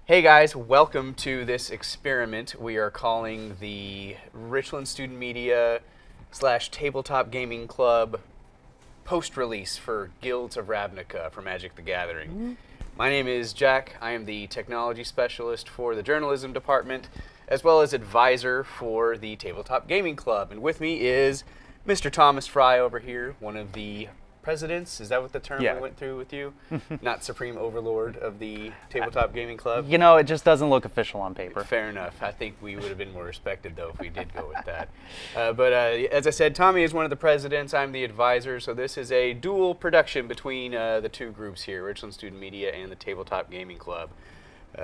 Hey guys, welcome to this experiment we are calling the Richland Student Media / Tabletop Gaming Club post-release for Guilds of Ravnica for Magic the Gathering. My name is Jack. I am the technology specialist for the journalism department, as well as advisor for the Tabletop Gaming Club. And with me is Mr. Thomas Fry over here, one of the presidents. Is that what the term we went through with you? Not supreme overlord of the Tabletop Gaming Club? You know, it just doesn't look official on paper. Fair enough. I think we would have been more respected, though, if we did go with that. But as I said, Tommy is one of the presidents. I'm the advisor. So this is a dual production between the two groups here, Richland Student Media and the Tabletop Gaming Club.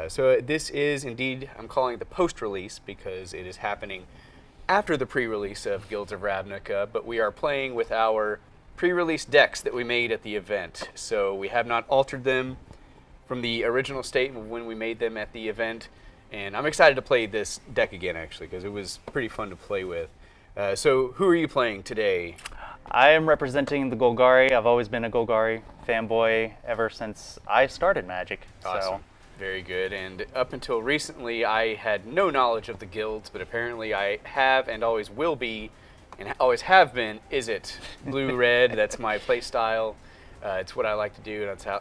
So this is indeed, I'm calling it the post-release because it is happening after the pre-release of Guilds of Ravnica, but we are playing with our pre-release decks that we made at the event. So we have not altered them from the original state of when we made them at the event. And I'm excited to play this deck again, actually, because it was pretty fun to play with. So who are you playing today? I am representing the Golgari. I've always been a Golgari fanboy ever since I started Magic. Awesome. So. Very good. And up until recently, I had no knowledge of the guilds, but apparently I have and always will be, and always have been, is it blue-red? That's my play style. It's what I like to do, and that's how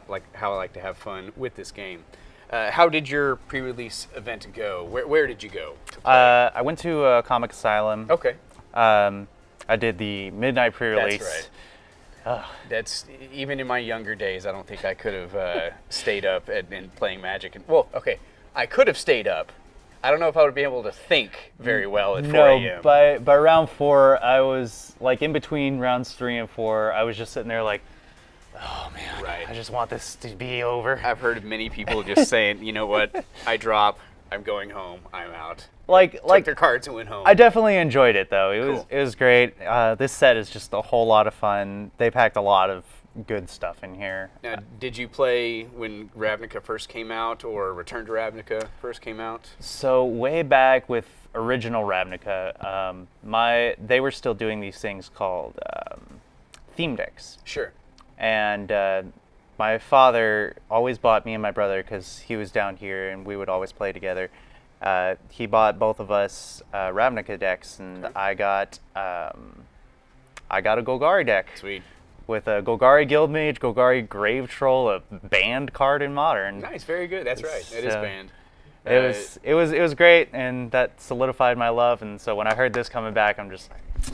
I like to have fun with this game. How did your pre-release event go? Where did you go? I went to Comic Asylum. Okay. I did the midnight pre-release. That's right. That's, even in my younger days, I don't think I could have stayed up and playing Magic. Well, okay, I could have stayed up. I don't know if I would be able to think very well at 4 a.m. No, by round 4, I was, like, in between rounds 3 and 4, I was just sitting there like, oh, man, I just want this to be over. I've heard many people just saying, you know what, I drop, I'm going home, I'm out. Took their cards and went home. I definitely enjoyed it, though. Cool. It was great. This set is just a whole lot of fun. They packed a lot of good stuff in here. Now, did you play when Ravnica first came out, or Return to Ravnica first came out? So way back with original Ravnica, they were still doing these things called theme decks. Sure. And my father always bought me and my brother, because he was down here and we would always play together. He bought both of us Ravnica decks, and okay. I got a Golgari deck. Sweet. With a Golgari Guildmage, Golgari Grave Troll, a banned card in Modern. Nice, very good. That's right. It is banned. It was great, and that solidified my love. And so when I heard this coming back, I'm just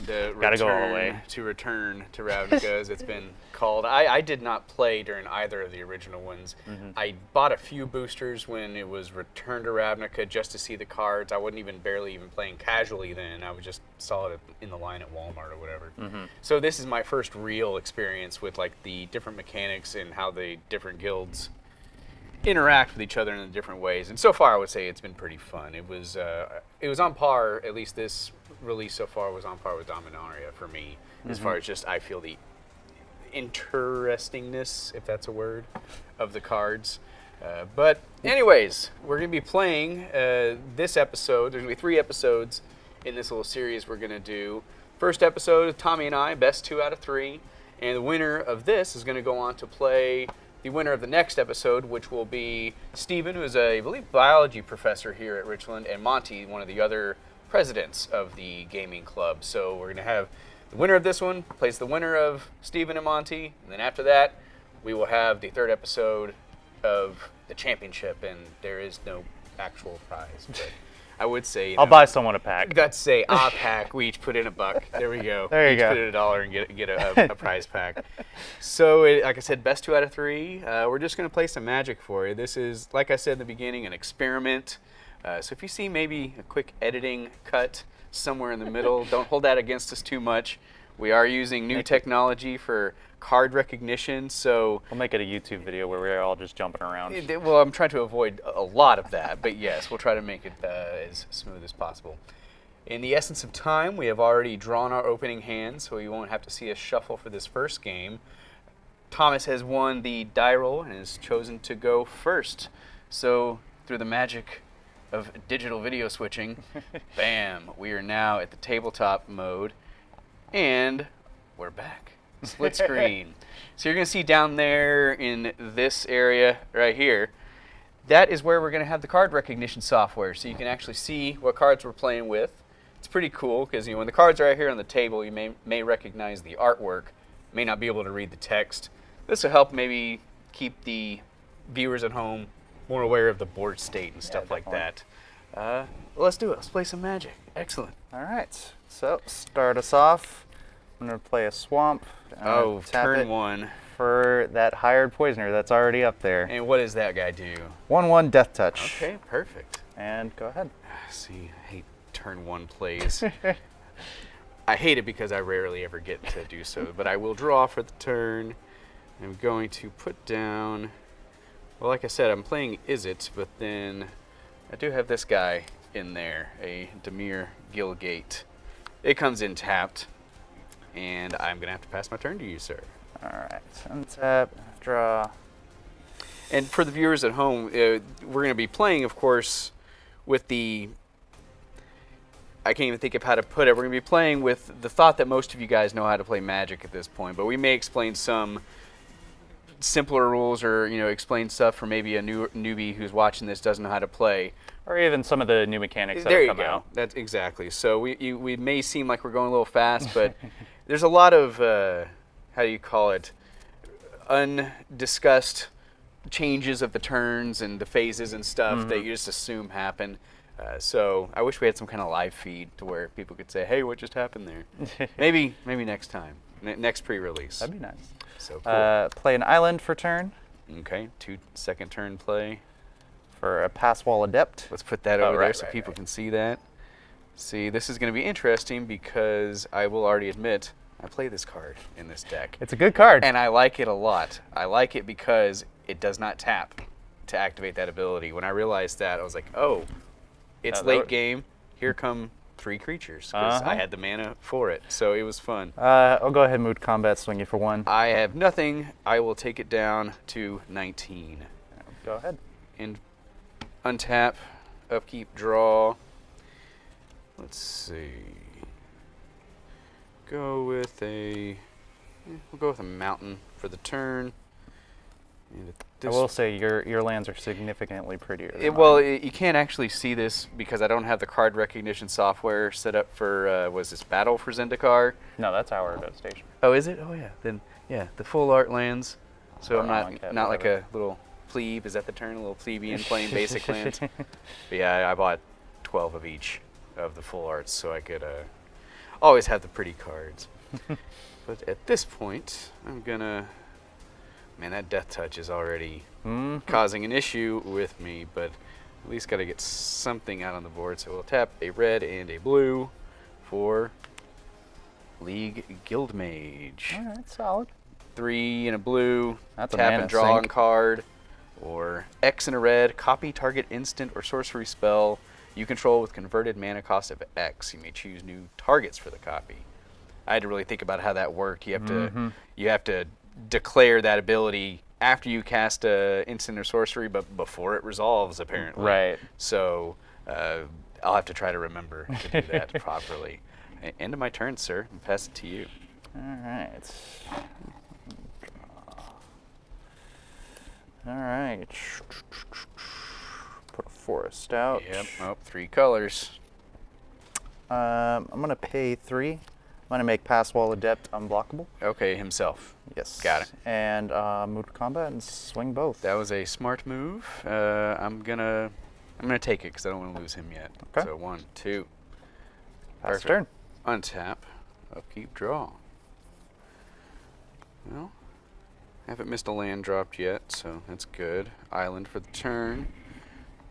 gotta go all the way. To return to Ravnica, as it's been called. I did not play during either of the original ones. Mm-hmm. I bought a few boosters when it was Return to Ravnica just to see the cards. I wasn't barely even playing casually then. I just saw it in the line at Walmart or whatever. Mm-hmm. So this is my first real experience with like the different mechanics and how the different guilds interact with each other in different ways. And so far, I would say it's been pretty fun. It was on par, at least this release so far was on par with Dominaria for me, as far as just I feel the interestingness, if that's a word, of the cards. But anyways, we're going to be playing this episode. There's going to be 3 episodes in this little series we're going to do. First episode, Tommy and I, best 2 out of 3. And the winner of this is going to go on to play the winner of the next episode, which will be Stephen, who is I believe, biology professor here at Richland, and Monty, one of the other presidents of the gaming club. So we're going to have the winner of this one plays the winner of Stephen and Monty, and then after that, we will have the 3rd episode of the championship, and there is no actual prize, but I would say I'll buy someone a pack. Let's say a pack. We each put in $1. There we go. There you go. Put in $1 and get a prize pack. So, like I said, best 2 out of 3. We're just going to play some Magic for you. This is, like I said in the beginning, an experiment. So if you see maybe a quick editing cut somewhere in the middle, don't hold that against us too much. We are using new technology for card recognition, so we'll make it a YouTube video where we're all just jumping around. Well, I'm trying to avoid a lot of that, but yes, we'll try to make it as smooth as possible. In the essence of time, we have already drawn our opening hand, so you won't have to see us shuffle for this first game. Thomas has won the die roll and has chosen to go first. So, through the magic of digital video switching, bam, we are now at the tabletop mode, and we're back. Split screen. So you're going to see down there in this area right here, that is where we're going to have the card recognition software, so you can actually see what cards we're playing with. It's pretty cool because when the cards are out here on the table, you may recognize the artwork, may not be able to read the text. This will help maybe keep the viewers at home more aware of the board state and stuff like that. Well, let's do it. Let's play some Magic. Excellent. All right. So start us off. I'm going to play a swamp. Turn 1. For that hired poisoner that's already up there. And what does that guy do? 1/1 Death Touch. Okay, perfect. And go ahead. See, I hate turn 1 plays. I hate it because I rarely ever get to do so, but I will draw for the turn. I'm going to put down, well, like I said, I'm playing Izzet, but then I do have this guy in there, a Dimir Gilgate. It comes in tapped, and I'm going to have to pass my turn to you, sir. All right, untap, draw. And for the viewers at home, we're going to be playing, of course, with the, I can't even think of how to put it. We're going to be playing with the thought that most of you guys know how to play Magic at this point, but we may explain some simpler rules or, explain stuff for maybe a newbie who's watching this doesn't know how to play. Or even some of the new mechanics that There have you come go. out. That's exactly. So we may seem like we're going a little fast, but there's a lot of, how do you call it, undiscussed changes of the turns and the phases and stuff that you just assume happen. So I wish we had some kind of live feed to where people could say, hey, what just happened there? maybe next time, next pre-release. That'd be nice. So cool. Play an island for turn. Okay, 2-second turn play. For a Pass Wall Adept. Let's put that over there so people can see that. See, this is going to be interesting because I will already admit I play this card in this deck. It's a good card. And I like it a lot. I like it because it does not tap to activate that ability. When I realized that, I was like, oh, it's late game. Here come 3 creatures because I had the mana for it. So it was fun. I'll go ahead and move to combat, swing you for 1. I have nothing. I will take it down to 19. Go ahead. And untap, upkeep, draw. Let's see. We'll go with a mountain for the turn. And I will say your lands are significantly prettier. Than you can't actually see this because I don't have the card recognition software set up for, was this Battle for Zendikar? No, that's our devastation. Oh, is it? Oh, yeah. Then, yeah, the full art lands. So I'm not like a little plebe. Is that the term? A little plebeian playing basic lands? But yeah, I bought 12 of each of the full arts so I could always have the pretty cards. But at this point, I'm gonna, man, that Death Touch is already causing an issue with me, but at least got to get something out on the board. So we'll tap a red and a blue for League Guildmage. All right, solid. 3 and a blue, That's a tap mana and draw sink. a card, or X and a red, copy target instant or sorcery spell you control with converted mana cost of X. You may choose new targets for the copy. I had to really think about how that worked. You have to declare that ability after you cast a instant or sorcery, but before it resolves, apparently. Right. So I'll have to try to remember to do that properly. End of my turn, sir. I'll pass it to you. All right. All right. Put a forest out. Yep. Oh, 3 colors. I'm going to pay 3. I'm going to make Pass Wall Adept unblockable. Okay, himself. Yes. Got it. And move to combat and swing both. That was a smart move. I'm gonna take it because I don't want to lose him yet. Okay. So 1, 2. Pass turn. Untap. Upkeep. Draw. Well, haven't missed a land dropped yet, so that's good. Island for the turn.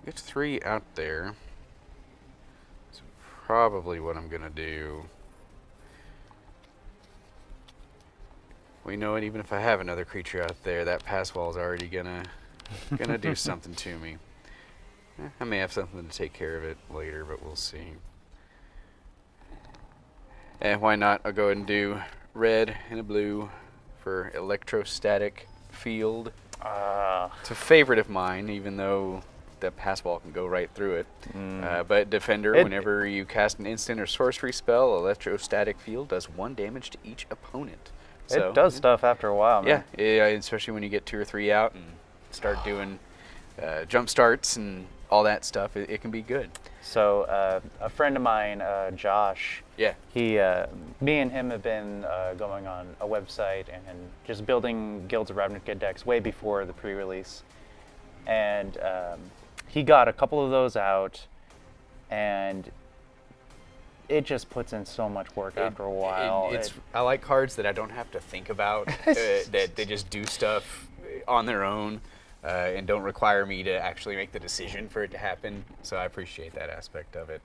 Get 3 out there. That's probably what I'm gonna do. We know it. Even if I have another creature out there, that pass wall is already gonna do something to me. I may have something to take care of it later, but we'll see. And why not? I'll go ahead and do red and a blue for electrostatic field. It's a favorite of mine, even though the pass wall can go right through it. But Defender, whenever you cast an instant or sorcery spell, electrostatic field does 1 damage to each opponent. So, it does stuff after a while, man. Yeah, especially when you get 2 or 3 out and start doing jump starts and all that stuff, it can be good. So a friend of mine, Josh, Yeah. me and him have been going on a website and just building Guilds of Ravnica decks way before the pre-release. And he got a couple of those out, and it just puts in so much work after a while. I like cards that I don't have to think about, that they just do stuff on their own. And don't require me to actually make the decision for it to happen. So I appreciate that aspect of it.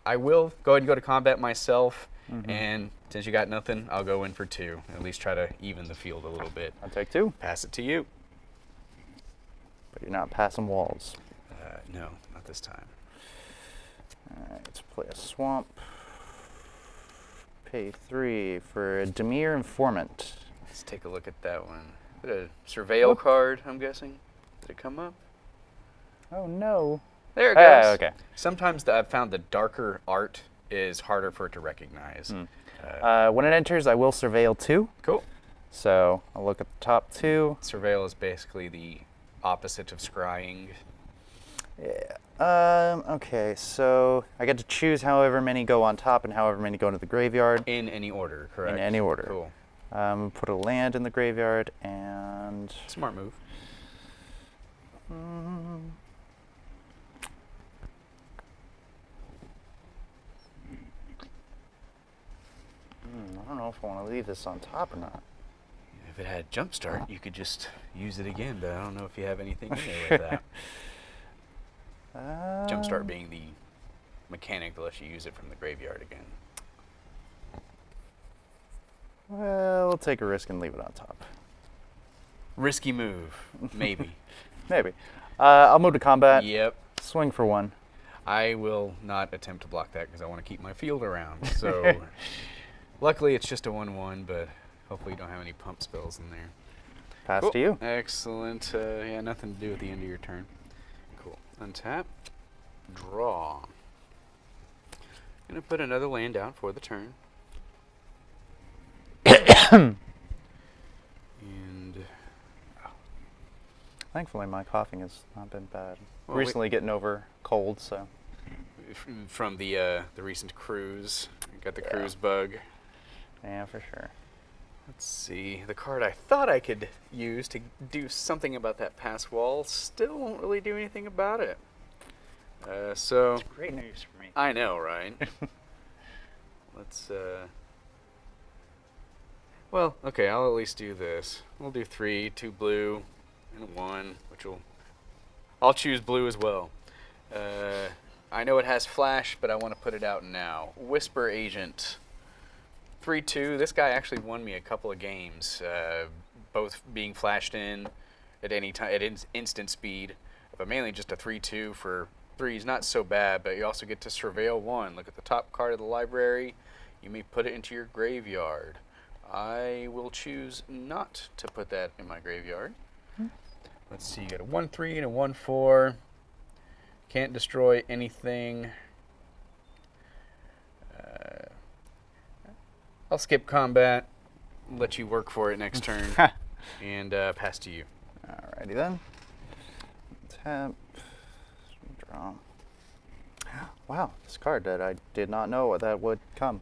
I will go ahead and go to combat myself. And since you got nothing, I'll go in for 2. At least try to even the field a little bit. I'll take 2. Pass it to you. But you're not passing walls. No, not this time. Alright, let's play a swamp. Pay 3 for a Demir Informant. Let's take a look at that one. Is it a surveil card, I'm guessing? Did it come up? Oh no. There it goes. Okay. Sometimes I've found the darker art is harder for it to recognize. When it enters, I will surveil 2. Cool. So I'll look at the top 2. Surveil is basically the opposite of scrying. Yeah. Okay, so I get to choose however many go on top and however many go into the graveyard. In any order, correct? In any order. Cool. Put a land in the graveyard and... Smart move. I don't know if I want to leave this on top or not. If it had jumpstart, you could just use it again, but I don't know if you have anything in there with that. Jumpstart being the mechanic that lets you use it from the graveyard again. Well, we'll take a risk and leave it on top. Risky move, maybe. Maybe. I'll move to combat. Yep. Swing for 1. I will not attempt to block that because I want to keep my field around. So, luckily it's just a 1/1, but hopefully you don't have any pump spells in there. Pass Cool. to you. Excellent. Yeah, nothing to do at the end of your turn. Cool. Untap. Draw. Gonna put another land down for the turn. And Thankfully, my coughing has not been bad. Well, Recently getting over cold, so. from the recent cruise, got the cruise bug. Yeah, for sure. Let's see. The card I thought I could use to do something about that pass wall still won't really do anything about it. So That's great news for me. I know, right? Let's. Well, okay. I'll at least do this. We'll do 3, 2 blue, and 1, which will. I'll choose blue as well. I know it has flash, but I want to put it out now. Whisper Agent. 3/2. This guy actually won me a couple of games, both being flashed in at any time at instant speed. But mainly just a 3/2 for 3 is not so bad. But you also get to surveil 1. Look at the top card of the library. You may put it into your graveyard. I will choose not to put that in my graveyard. Let's see. You got a 1/3 and a 1/4. Can't destroy anything. I'll skip combat, let you work for it next turn, and pass to you. Alrighty then. Tap. Draw. Wow, this card that I did not know that would come.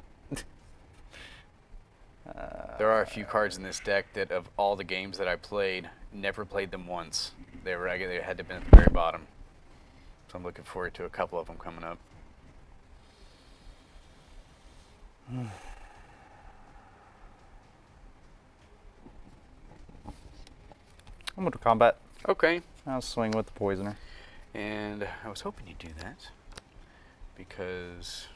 There are a few cards in this deck that, of all the games that I played, never played them once. They had to have been at the very bottom. So I'm looking forward to a couple of them coming up. I'm going to combat. Okay. I'll swing with the poisoner. And I was hoping you'd do that because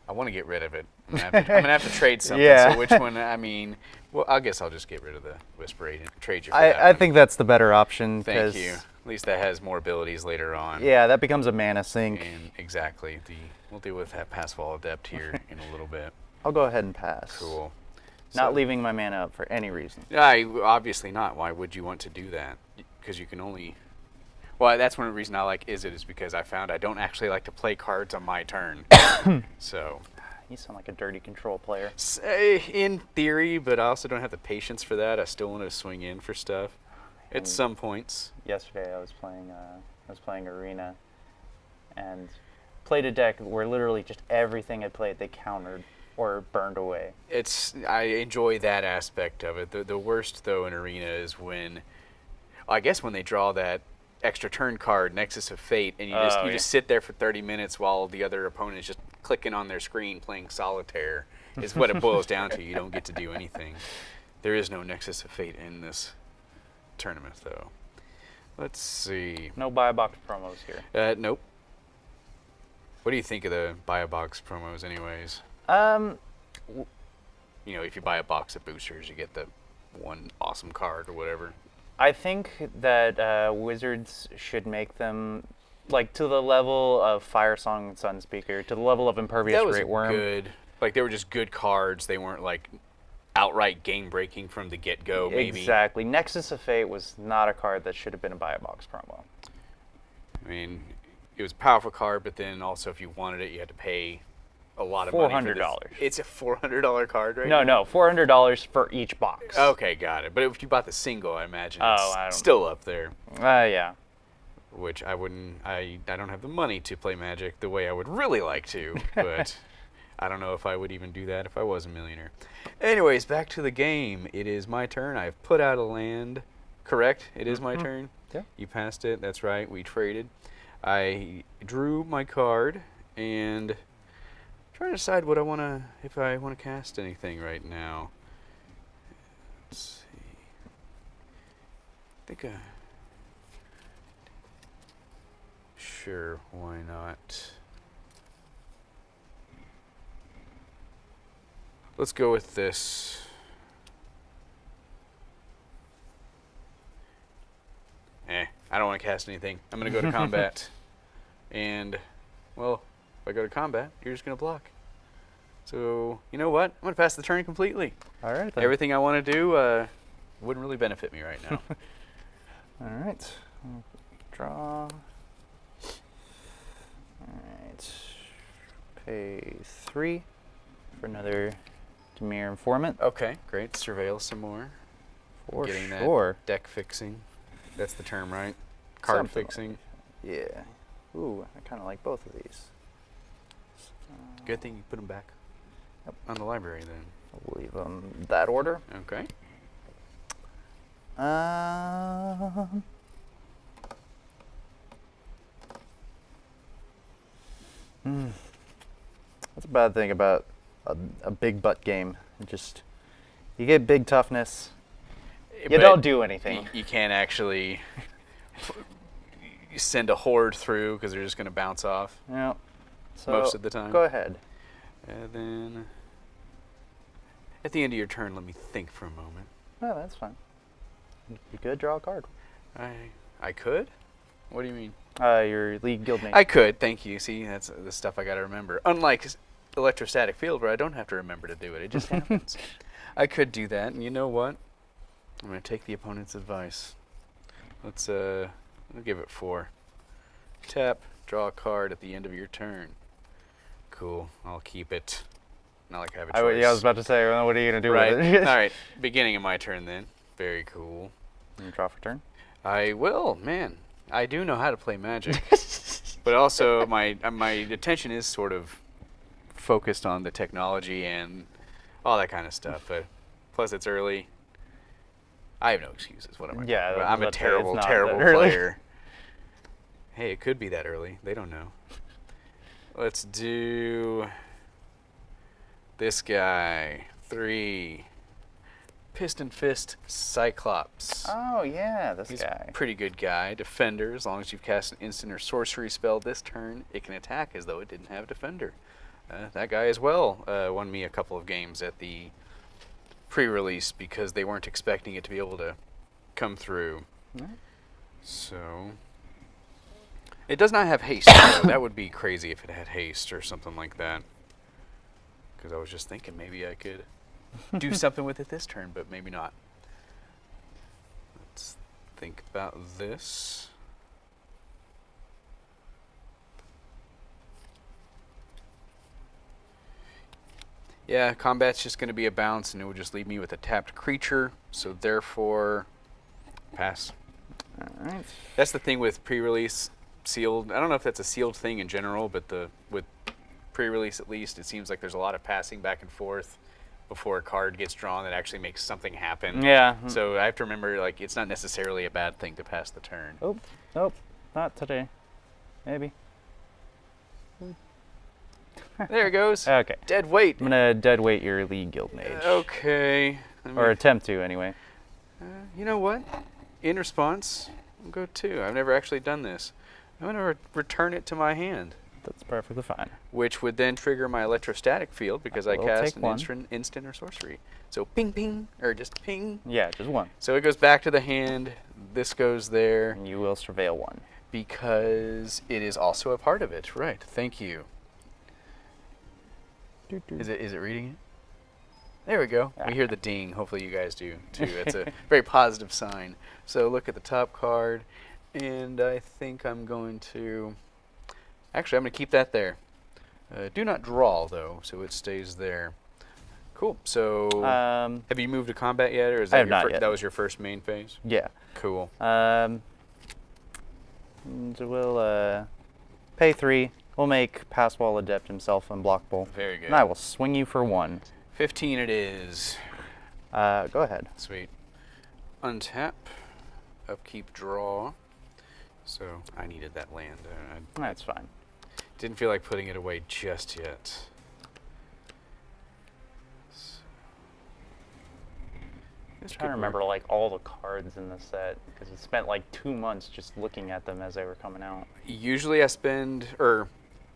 I want to get rid of it. I'm gonna have to trade something. Yeah. So which one? I mean, well, I guess I'll just get rid of the Whisper Agent. Trade you for that I one. think that's the better option. Thank you. At least that has more abilities later on. Yeah, that becomes a mana sink. And exactly. We'll deal with that Passwall Adept here in a little bit. I'll go ahead and pass. Cool. Not leaving my mana up for any reason. Obviously not. Why would you want to do that? Because you can only. Well, that's one reason I like is because I found I don't actually like to play cards on my turn. So. You sound like a dirty control player. In theory, but I also don't have the patience for that. I still want to swing in for stuff. At some points. Yesterday I was playing Arena, and played a deck where literally just everything I played they countered or burned away. I enjoy that aspect of it. The worst though in Arena is when, I guess when they draw that extra turn card, Nexus of Fate, and you just sit there for 30 minutes while the other opponent is just clicking on their screen playing solitaire. Is what it boils down to. You don't get to do anything. There is no Nexus of Fate in this tournament though. Let's see. No buy a box promos here. Nope. What do you think of the buy a box promos anyways? You know, if you buy a box of boosters, you get the one awesome card or whatever. I think that Wizards should make them like to the level of Fire Song and Sunspeaker, to the level of Impervious Great Worm. Good. Like they were just good cards. They weren't like outright game breaking from the get go. Maybe. Exactly. Nexus of Fate was not a card that should have been a buy a box promo. I mean, it was a powerful card, but then also if you wanted it, you had to pay a lot of money. $400. It's a $400 card, right? No, $400 for each box. Okay, got it. But if you bought the single, I imagine I it's don't still up there. Yeah. Which I wouldn't. I don't have the money to play Magic the way I would really like to, but I don't know if I would even do that if I was a millionaire. Anyways, back to the game. It is my turn. I've put out a land. Correct? It is my turn? Yeah. You passed it. That's right. We traded. I drew my card and trying to decide what I want to, if I want to cast anything right now. Let's see. I think sure, why not? Let's go with this. I don't want to cast anything. I'm going to go to combat. And, well, if I go to combat, you're just going to block. So, you know what? I'm going to pass the turn completely. All right, then. Everything I want to do wouldn't really benefit me right now. All right. Draw. All right. Pay 3 for another Demir Informant. Okay, great. Surveil some more. For Getting sure. that deck fixing. That's the term, right? Card Something fixing. Yeah. Ooh, I kind of like both of these. Good thing you put them back on the library then. I'll leave them that order. Okay. That's a bad thing about a big butt game. You get big toughness. You don't do anything. You can't actually send a horde through because they're just going to bounce off. Yeah. So most of the time. Go ahead. And then at the end of your turn, let me think for a moment. No, that's fine. You could draw a card. I could? What do you mean? Your League Guildmate. I could, thank you. See, that's the stuff I got to remember. Unlike Electrostatic Field, where I don't have to remember to do it. It just happens. I could do that, and you know what? I'm going to take the opponent's advice. Let's I'll give it 4. Tap, draw a card at the end of your turn. Cool. I'll keep it. Not like I have a choice. I was about to say, well, what are you going to do right. with it? All right. Beginning of my turn then. Very cool. You draw for turn? I will, man. I do know how to play Magic. But also my attention is sort of focused on the technology and all that kind of stuff. But plus it's early. I have no excuses. What am I? Yeah, I'm a terrible player. Hey, it could be that early. They don't know. Let's do this guy. 3. Piston Fist Cyclops. Oh, yeah, He's guy. a pretty good guy. Defender, as long as you've cast an instant or sorcery spell this turn, it can attack as though it didn't have Defender. That guy as well won me a couple of games at the pre-release because they weren't expecting it to be able to come through. Mm-hmm. So it does not have haste. So that would be crazy if it had haste or something like that. Because I was just thinking maybe I could do something with it this turn, but maybe not. Let's think about this. Yeah, combat's just going to be a bounce, and it would just leave me with a tapped creature, so therefore, pass. All right. That's the thing with pre-release sealed. I don't know if that's a sealed thing in general, but with pre-release at least, it seems like there's a lot of passing back and forth before a card gets drawn that actually makes something happen. Yeah. So I have to remember, like, it's not necessarily a bad thing to pass the turn. Oh, nope, not today. Maybe. There it goes. Okay. Dead weight. I'm gonna dead weight your lead guild mage. Okay. Or attempt to, anyway. You know what? In response, I'll go 2. I've never actually done this. I'm going to return it to my hand. That's perfectly fine. Which would then trigger my electrostatic field because I will cast take an instant or sorcery. So ping, ping, or just ping. Yeah, just 1. So it goes back to the hand. This goes there. And you will surveil 1. Because it is also a part of it. Right. Thank you. Is it reading it? There we go. We hear the ding. Hopefully you guys do too. It's a very positive sign. So look at the top card, and I think I'm going to... Actually, I'm going to keep that there. Do not draw, though, so it stays there. Cool. So have you moved to combat yet, or is that I have not yet. That was your first main phase? Yeah. Cool. So we'll pay 3. We'll make Pass Wall Adept himself unblockable. Very good. And I will swing you for 1. 15 it is. Go ahead. Sweet. Untap. Upkeep, draw. So I needed that land. That's fine. Didn't feel like putting it away just yet. I'm trying to remember like all the cards in the set because I spent like 2 months just looking at them as they were coming out. Usually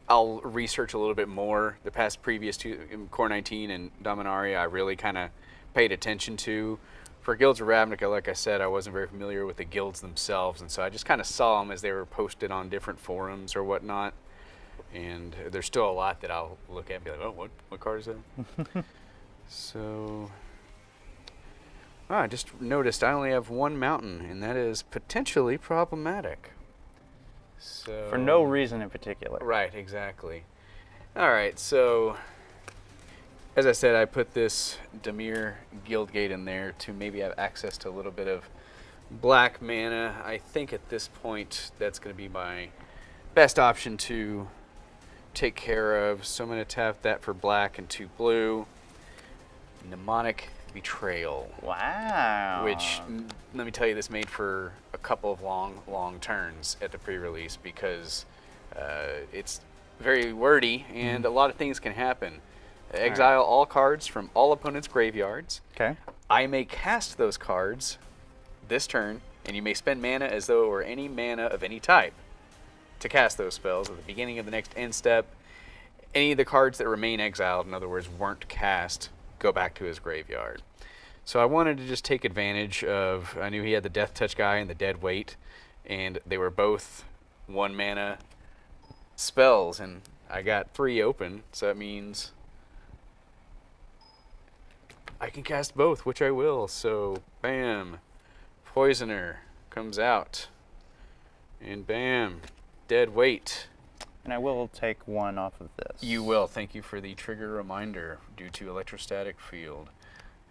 I'll research a little bit more. The previous 2, Core 19 and Dominaria, I really kind of paid attention to. For Guilds of Ravnica, like I said, I wasn't very familiar with the guilds themselves, and so I just kind of saw them as they were posted on different forums or whatnot. And there's still a lot that I'll look at and be like, oh, what card is that? So, I just noticed I only have 1 mountain, and that is potentially problematic. So, For no reason in particular. Right, exactly. All right, so as I said, I put this Dimir Guildgate in there to maybe have access to a little bit of black mana. I think at this point that's going to be my best option to take care of. So I'm going to tap that for black and 2 blue. Mnemonic Betrayal. Wow. Which, let me tell you, this made for a couple of long turns at the pre-release because it's very wordy and a lot of things can happen. Exile all cards from all opponents' graveyards. Okay. I may cast those cards this turn, and you may spend mana as though it were any mana of any type to cast those spells at the beginning of the next end step. Any of the cards that remain exiled, in other words, weren't cast, go back to his graveyard. So I wanted to just take advantage of, I knew he had the Death Touch guy and the Dead Weight, and they were both 1 mana spells, and I got 3 open, so that means I can cast both, which I will. So, bam, Poisoner comes out, and bam, Dead Weight. And I will take 1 off of this. You will. Thank you for the trigger reminder due to electrostatic field.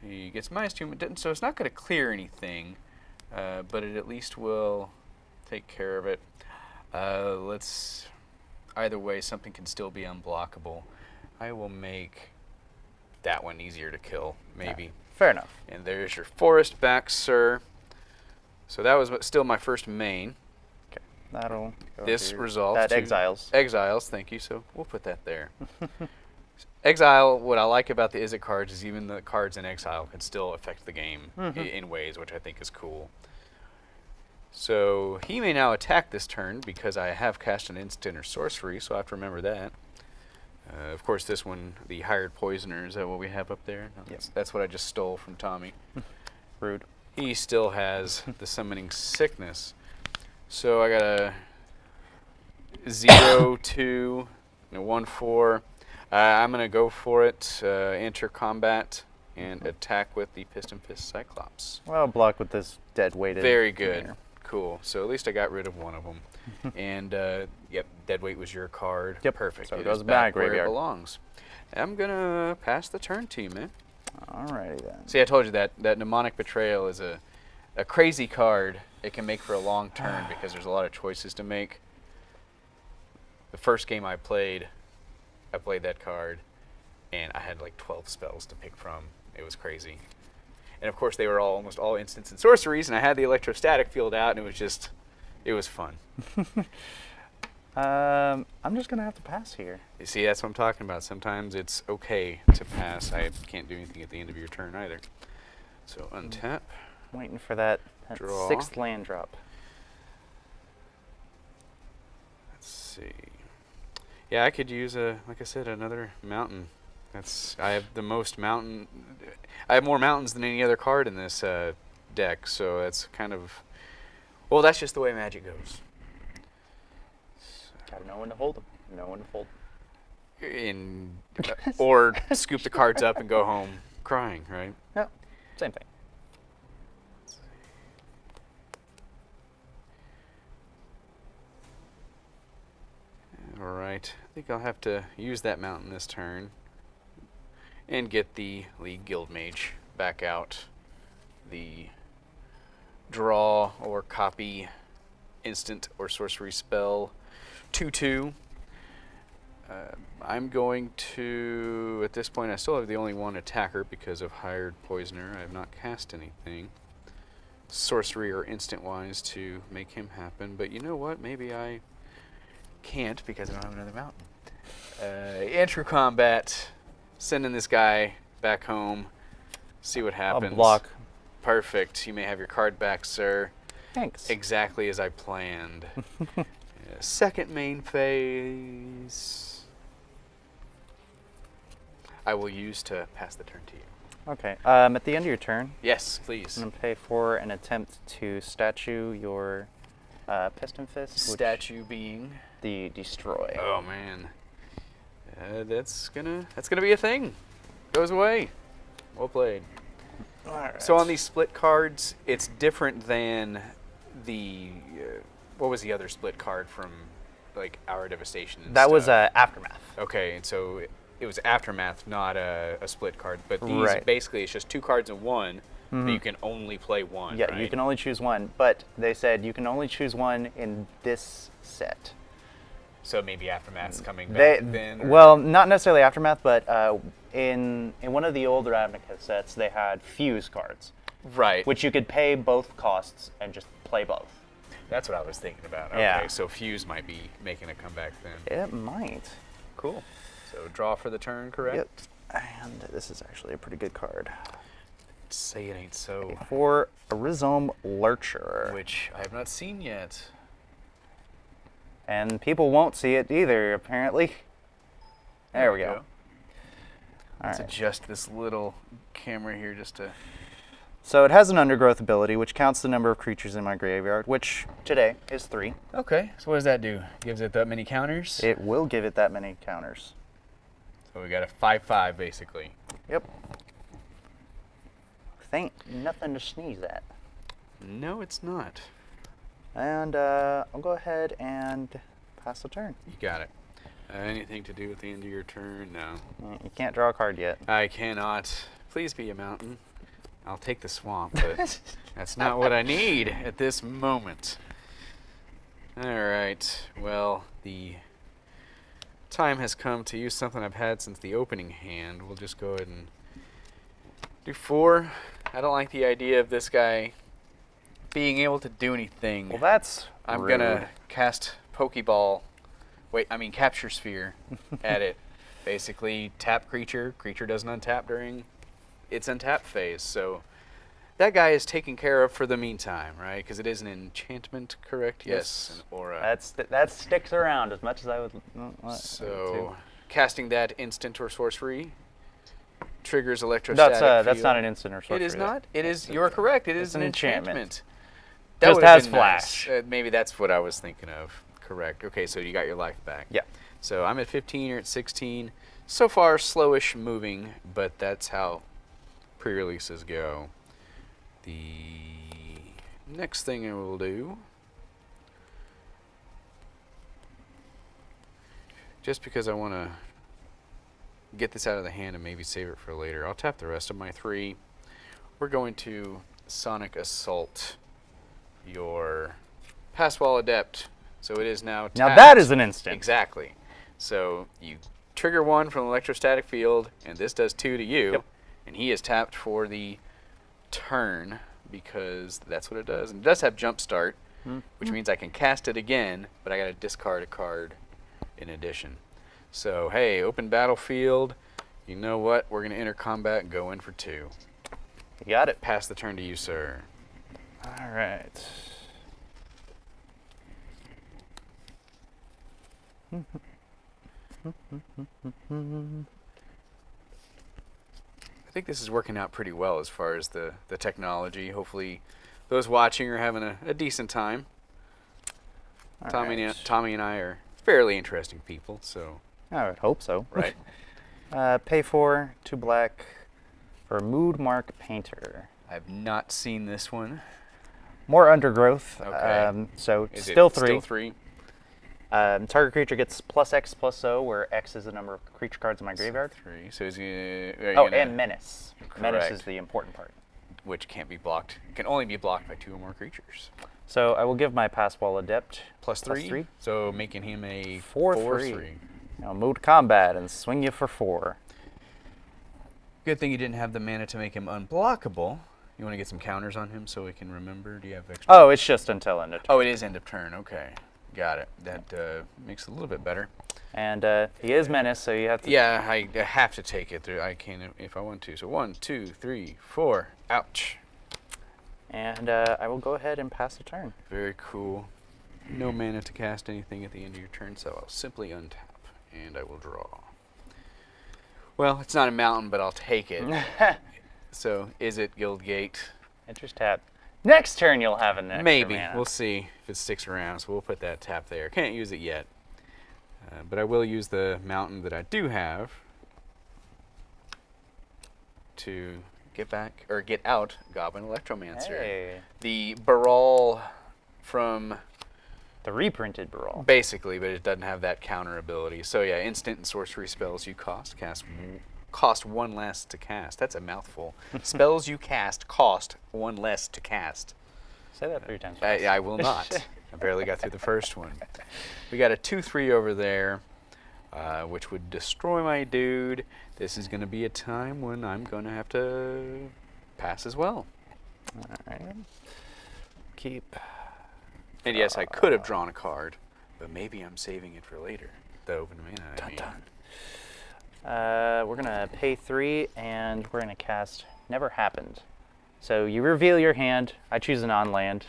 He gets -2, so it's not going to clear anything, but it at least will take care of it. Either way, something can still be unblockable. I will make that one easier to kill, maybe. Yeah, fair enough. And there's your forest back, sir. So that was still my first main. Okay, that'll go This to resolves that to exiles. Exiles, thank you. So we'll put that there. Exile, what I like about the Izzet cards is even the cards in exile can still affect the game in ways, which I think is cool. So he may now attack this turn because I have cast an instant or sorcery, so I have to remember that. Of course, this one, the Hired Poisoner, is that what we have up there? No, that's what I just stole from Tommy. Rude. He still has the Summoning Sickness. So I got a 0-2, 1-4. I'm going to go for it, enter combat, and attack with the Piston Fist Cyclops. Well, block with this dead weighted. Very good. Here. Cool. So at least I got rid of one of them. And, yep, Deadweight was your card. Yep. Perfect. So it goes back where graveyard. it belongs. I'm going to pass the turn to you, man. Alrighty then. See, I told you that Mnemonic Betrayal is a a crazy card, it can make for a long turn because there's a lot of choices to make. The first game I played that card, and I had like 12 spells to pick from. It was crazy. And of course, they were almost all instants and sorceries, and I had the electrostatic field out, and it was fun. I'm just gonna have to pass here. You see, that's what I'm talking about. Sometimes it's okay to pass. I can't do anything at the end of your turn either. So untap. Waiting for that Draw. 6th land drop. Let's see. Yeah, I could use like I said, another mountain. I have the most mountain. I have more mountains than any other card in this deck, so that's kind of. Well, that's just the way Magic goes. Gotta know when to hold them. Know when to fold. Or scoop the cards up and go home crying, right? No, same thing. All right, I think I'll have to use that mountain this turn and get the League Guild Mage back out. The draw or copy instant or sorcery spell 2/2. I'm going to, at this point, I still have the only one attacker because of Hired Poisoner. I have not cast anything sorcery or instant wise to make him happen, but you know what? Maybe I can't because I don't have another mountain. Enter combat, sending this guy back home, see what happens. I'll block. Perfect. You may have your card back, sir. Thanks. Exactly as I planned. Second main phase. I will use to pass the turn to you. Okay. At the end of your turn, Yes, please. I'm gonna pay for an attempt to statue your Piston Fist. which Statue being. the destroy. Oh man, that's gonna be a thing. Goes away. Well played. All right. So on these split cards, it's different than the what was the other split card from like Our Devastation? And that was stuff? Aftermath. Okay, and so it was Aftermath, not a split card. But these Right. basically it's just two cards in one, Mhm. but you can only play one. Yeah, right? you can only choose one, but they said you can only choose one in this set. So maybe Aftermath's coming They, back then. Or- well, not necessarily Aftermath, but in one of the old Ravnica sets, they had fuse cards, right. which you could pay both costs and just play both. That's what I was thinking about. Okay, Yeah. so Fuse might be making a comeback then. It might. Cool. So draw for the turn, correct? Yep. And this is actually a pretty good card. Say it ain't so. For a Rhizome Lurcher. Which I have not seen yet. And people won't see it either, apparently. There we go. Let's Alright. adjust this little camera here just to... So it has an Undergrowth ability, which counts the number of creatures in my graveyard, which today is 3. Okay, so what does that do? Gives it that many counters? It will give it that many counters. So we got a 5/5 basically. Yep. Ain't nothing to sneeze at. No, it's not. And I'll go ahead and pass the turn. You got it. Anything to do with the end of your turn? No. You can't draw a card yet. I cannot. Please be a mountain. I'll take the swamp, but that's not what I need at this moment. All right. Well, the time has come to use something I've had since the opening hand. We'll just go ahead and do 4. I don't like the idea of this guy being able to do anything. Well, that's I'm rude. gonna cast Pokeball. Capture Sphere at it. Basically, tap creature. Creature doesn't untap during its untap phase. So that guy is taken care of for the meantime, right? Because it is an enchantment, correct? Yes. An aura. That sticks around as much as I would. So casting that instant or sorcery triggers electrostatic that's field. not an instant or sorcery. It is not. It is. You are correct. It is It's an an enchantment. enchantment. That Just would've has been nice. flash. Maybe that's what I was thinking of. Correct. Okay, so you got your life back. Yeah. So I'm at 15, you're at 16. So far, slowish moving, but that's how pre-releases go. The next thing I will do, just because I want to get this out of the hand and maybe save it for later, I'll tap the rest of my 3. We're going to Sonic Assault your Pass Wall Adept. So it is now tapped. Now that is an instant. Exactly. So you trigger 1 from electrostatic field, and this does 2 to you. Yep. And he is tapped for the turn because that's what it does. And it does have Jump Start, which means I can cast it again, but I got to discard a card in addition. So, hey, open battlefield. You know what? We're going to enter combat and go in for 2. You got it. Pass the turn to you, sir. All right. I think this is working out pretty well as far as the technology. Hopefully those watching are having a decent time. Tommy and I are fairly interesting people, so. I would hope so. Right. Pay 4, 2 black for Mood Mark Painter. I've not seen this one. More undergrowth. Okay. So Is still it 3. Still 3. Target creature gets +X/+O, where X is the number of creature cards in my graveyard. 3. So is he, And Menace. Correct. Menace is the important part. Which can't be blocked. Can only be blocked by 2 or more creatures. So I will give my Pass Wall Adept +3. So making him a 4/3. Now move to combat and swing you for 4. Good thing you didn't have the mana to make him unblockable. You want to get some counters on him so we can remember? Do you have extra? Oh, it's just until end of turn. Oh, it is end of turn. Okay. Got it. That makes it a little bit better. And he is Menace, so you have to... Yeah, I have to take it. I can if I want to. So 1, 2, 3, 4. Ouch. And I will go ahead and pass the turn. Very cool. No mana to cast anything at the end of your turn, so I'll simply untap, and I will draw. Well, it's not a mountain, but I'll take it. So, is it Guildgate? Interest tap. Next turn you'll have an extra Maybe. mana. We'll see if it sticks around, so we'll put that tap there. Can't use it yet. But I will use the mountain that I do have to get out Goblin Electromancer. Hey. The Baral from... The reprinted Baral. Basically, but it doesn't have that counter ability. So yeah, instant and sorcery spells you cost 1 less to cast. That's a mouthful. Spells you cast cost 1 less to cast. Say that 3 times. I will not. I barely got through the first one. We got a 2/3 over there, which would destroy my dude. This is going to be a time when I'm going to have to pass as well. All right. Keep. And yes, I could have drawn a card, but maybe I'm saving it for later. The open mana, I mean. We're going to pay 3, and we're going to cast Never Happened. So you reveal your hand. I choose a non-land.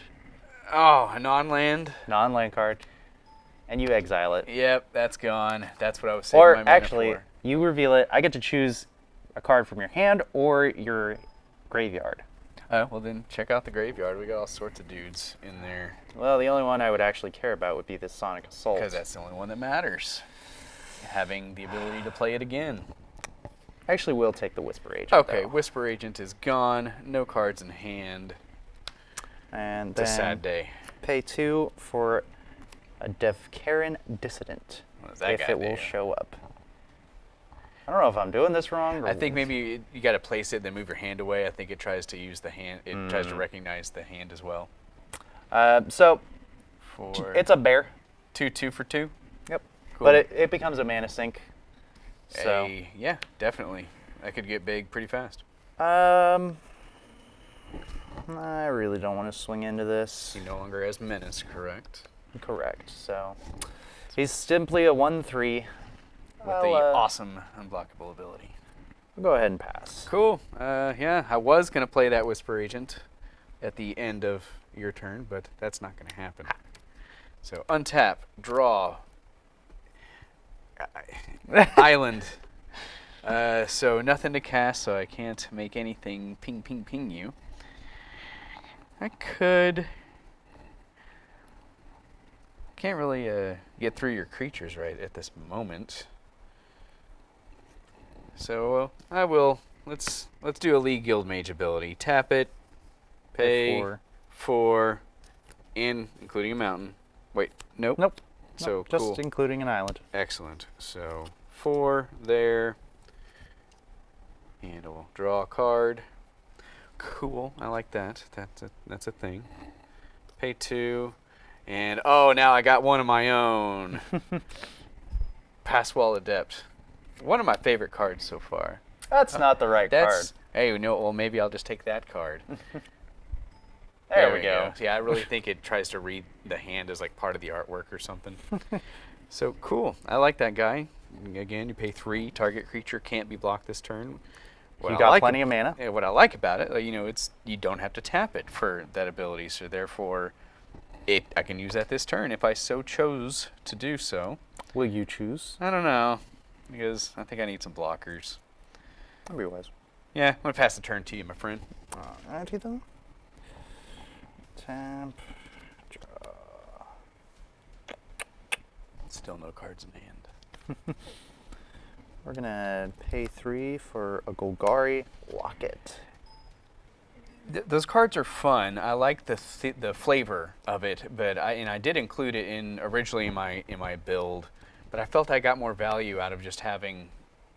Oh, a non-land? Non-land card. And you exile it. Yep, that's gone. That's what I was saving Or my mana actually, for. you reveal it. I get to choose a card from your hand or your graveyard. Well then, check out the graveyard. We got all sorts of dudes in there. Well, the only one I would actually care about would be this Sonic Assault. Because that's the only one that matters. Having the ability to play it again. I actually will take the Whisper Agent. Okay, though. Whisper Agent is gone. No cards in hand. And It's a then sad day. pay 2 for a Devkaran Dissident. What does that if guy it will do? show up. I don't know if I'm doing this wrong. Or I think maybe you got to place it, then move your hand away. I think it tries to use the hand. It tries to recognize the hand as well. So For it's a bear. 2/2 for 2. Yep. Cool. But it becomes a mana sink. So Yeah, definitely. That could get big pretty fast. I really don't want to swing into this. He no longer has menace, correct? Correct. So he's simply a 1/3. With the awesome unblockable ability. We'll go ahead and pass. Cool. Yeah, I was going to play that Whisper Agent at the end of your turn, but that's not going to happen. So untap, draw, island. So nothing to cast, so I can't make anything ping, ping, ping you. I could... Can't really get through your creatures right at this moment. So I will. Let's do a League Guild Mage ability. Tap it. Pay 4, including a mountain. Wait, nope. Nope. So Nope, just cool. including an island. Excellent. So 4 there, and we'll draw a card. Cool. I like that. That's a thing. Pay 2. And, oh, now I got one of my own. Passwall Adept. One of my favorite cards so far. That's not the right card. Hey, you know, well, maybe I'll just take that card. There we go. Yeah, I really think it tries to read the hand as like part of the artwork or something. So cool. I like that guy. Again, you pay 3. Target creature can't be blocked this turn. You got plenty of mana. Yeah, what I like about it, you know, it's you don't have to tap it for that ability, so therefore, I can use that this turn if I so chose to do so. Will you choose? I don't know, because I think I need some blockers. That'd be wise. Yeah, I'm gonna pass the turn to you, my friend. Alrighty then. Tap. Draw. Still no cards in hand. We're gonna pay 3 for a Golgari Locket. Those cards are fun. I like the flavor of it, but I did include it originally in my build, but I felt I got more value out of just having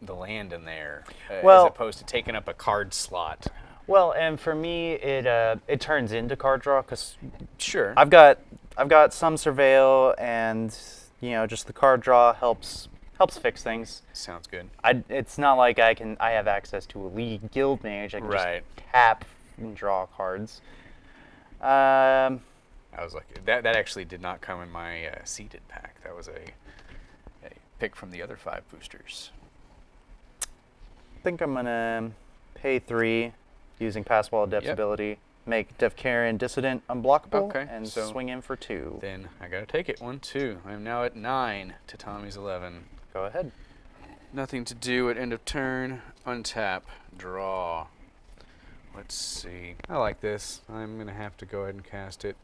the land in there as opposed to taking up a card slot. Well, and for me, it turns into card draw because sure I've got some surveil, and you know, just the card draw helps fix things. Sounds good. It's not like I have access to a League Guild Mage. I can just tap and draw cards. I was like, that actually did not come in my seeded pack. That was a pick from the other 5 boosters. I think I'm gonna pay 3 using Passwall Adept ability, make Devkarian Dissident unblockable, and so swing in for 2. Then I gotta take it. 1, 2. I'm now at 9 to Tommy's 11. Go ahead. Nothing to do at end of turn. Untap. Draw. Let's see. I like this. I'm going to have to go ahead and cast it.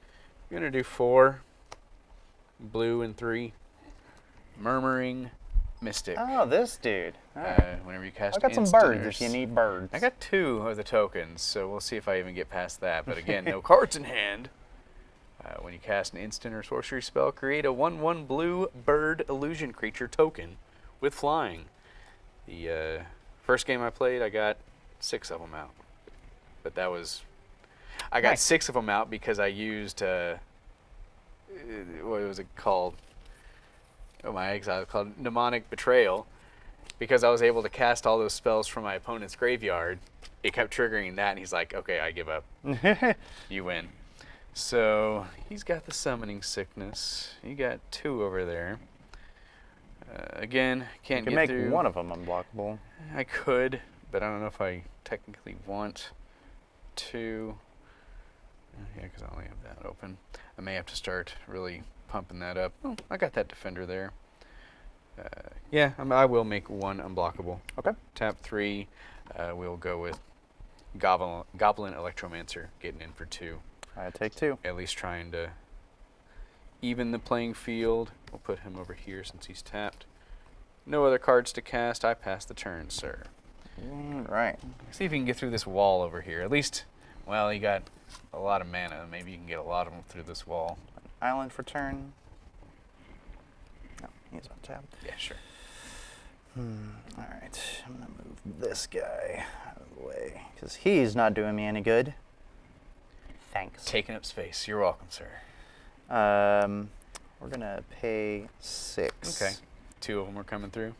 I'm going to do 4. Blue and 3. Murmuring Mystic. Oh, this dude. Whenever you cast I've got some birds if you need birds. I got 2 of the tokens, so we'll see if I even get past that. But again, no cards in hand. When you cast an instant or sorcery spell, create a 1/1 blue bird illusion creature token with flying. The first game I played, I got 6 of them out. But that was... I got 6 of them out because I used... what was it called? Oh, my exile called Mnemonic Betrayal. Because I was able to cast all those spells from my opponent's graveyard, it kept triggering that, and he's like, okay, I give up. You win. So he's got the summoning sickness. You got 2 over there. Again, can't get through. You can make one of them unblockable. I could, but I don't know if I technically want to. Yeah, because I only have that open. I may have to start really pumping that up. Oh, I got that defender there. Yeah, I will make 1 unblockable. Okay. Tap 3. We'll go with Goblin Electromancer, getting in for 2. I take 2. At least trying to even the playing field. We'll put him over here since he's tapped. No other cards to cast. I pass the turn, sir. Right. See if you can get through this wall over here. At least, well, you got a lot of mana. Maybe you can get a lot of them through this wall. Island for turn. No, he's on tap. Yeah, sure. All right. I'm going to move this guy out of the way because he's not doing me any good. Thanks. Taking up space. You're welcome, sir. We're going to pay 6. Okay. 2 of them are coming through.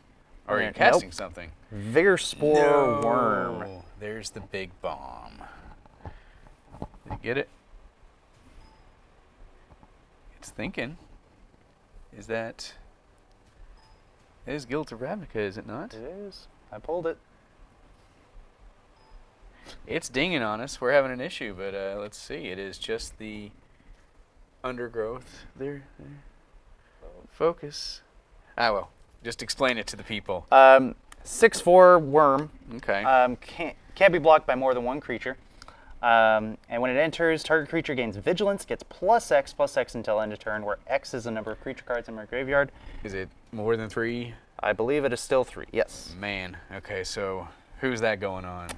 Or you're casting something. Vigor Spore Worm. There's the big bomb. Did you get it? It's thinking. Is that... It is Guild of Ravnica, is it not? It is. I pulled it. It's dinging on us. We're having an issue, but let's see. It is just the undergrowth. There. Focus. Ah, well. Just explain it to the people. 6/4 worm. Okay. Can't be blocked by more than 1 creature. And when it enters, target creature gains vigilance, gets +X until end of turn, where X is the number of creature cards in my graveyard. Is it more than 3? I believe it is still 3. Yes. Man. Okay, so who's that going on?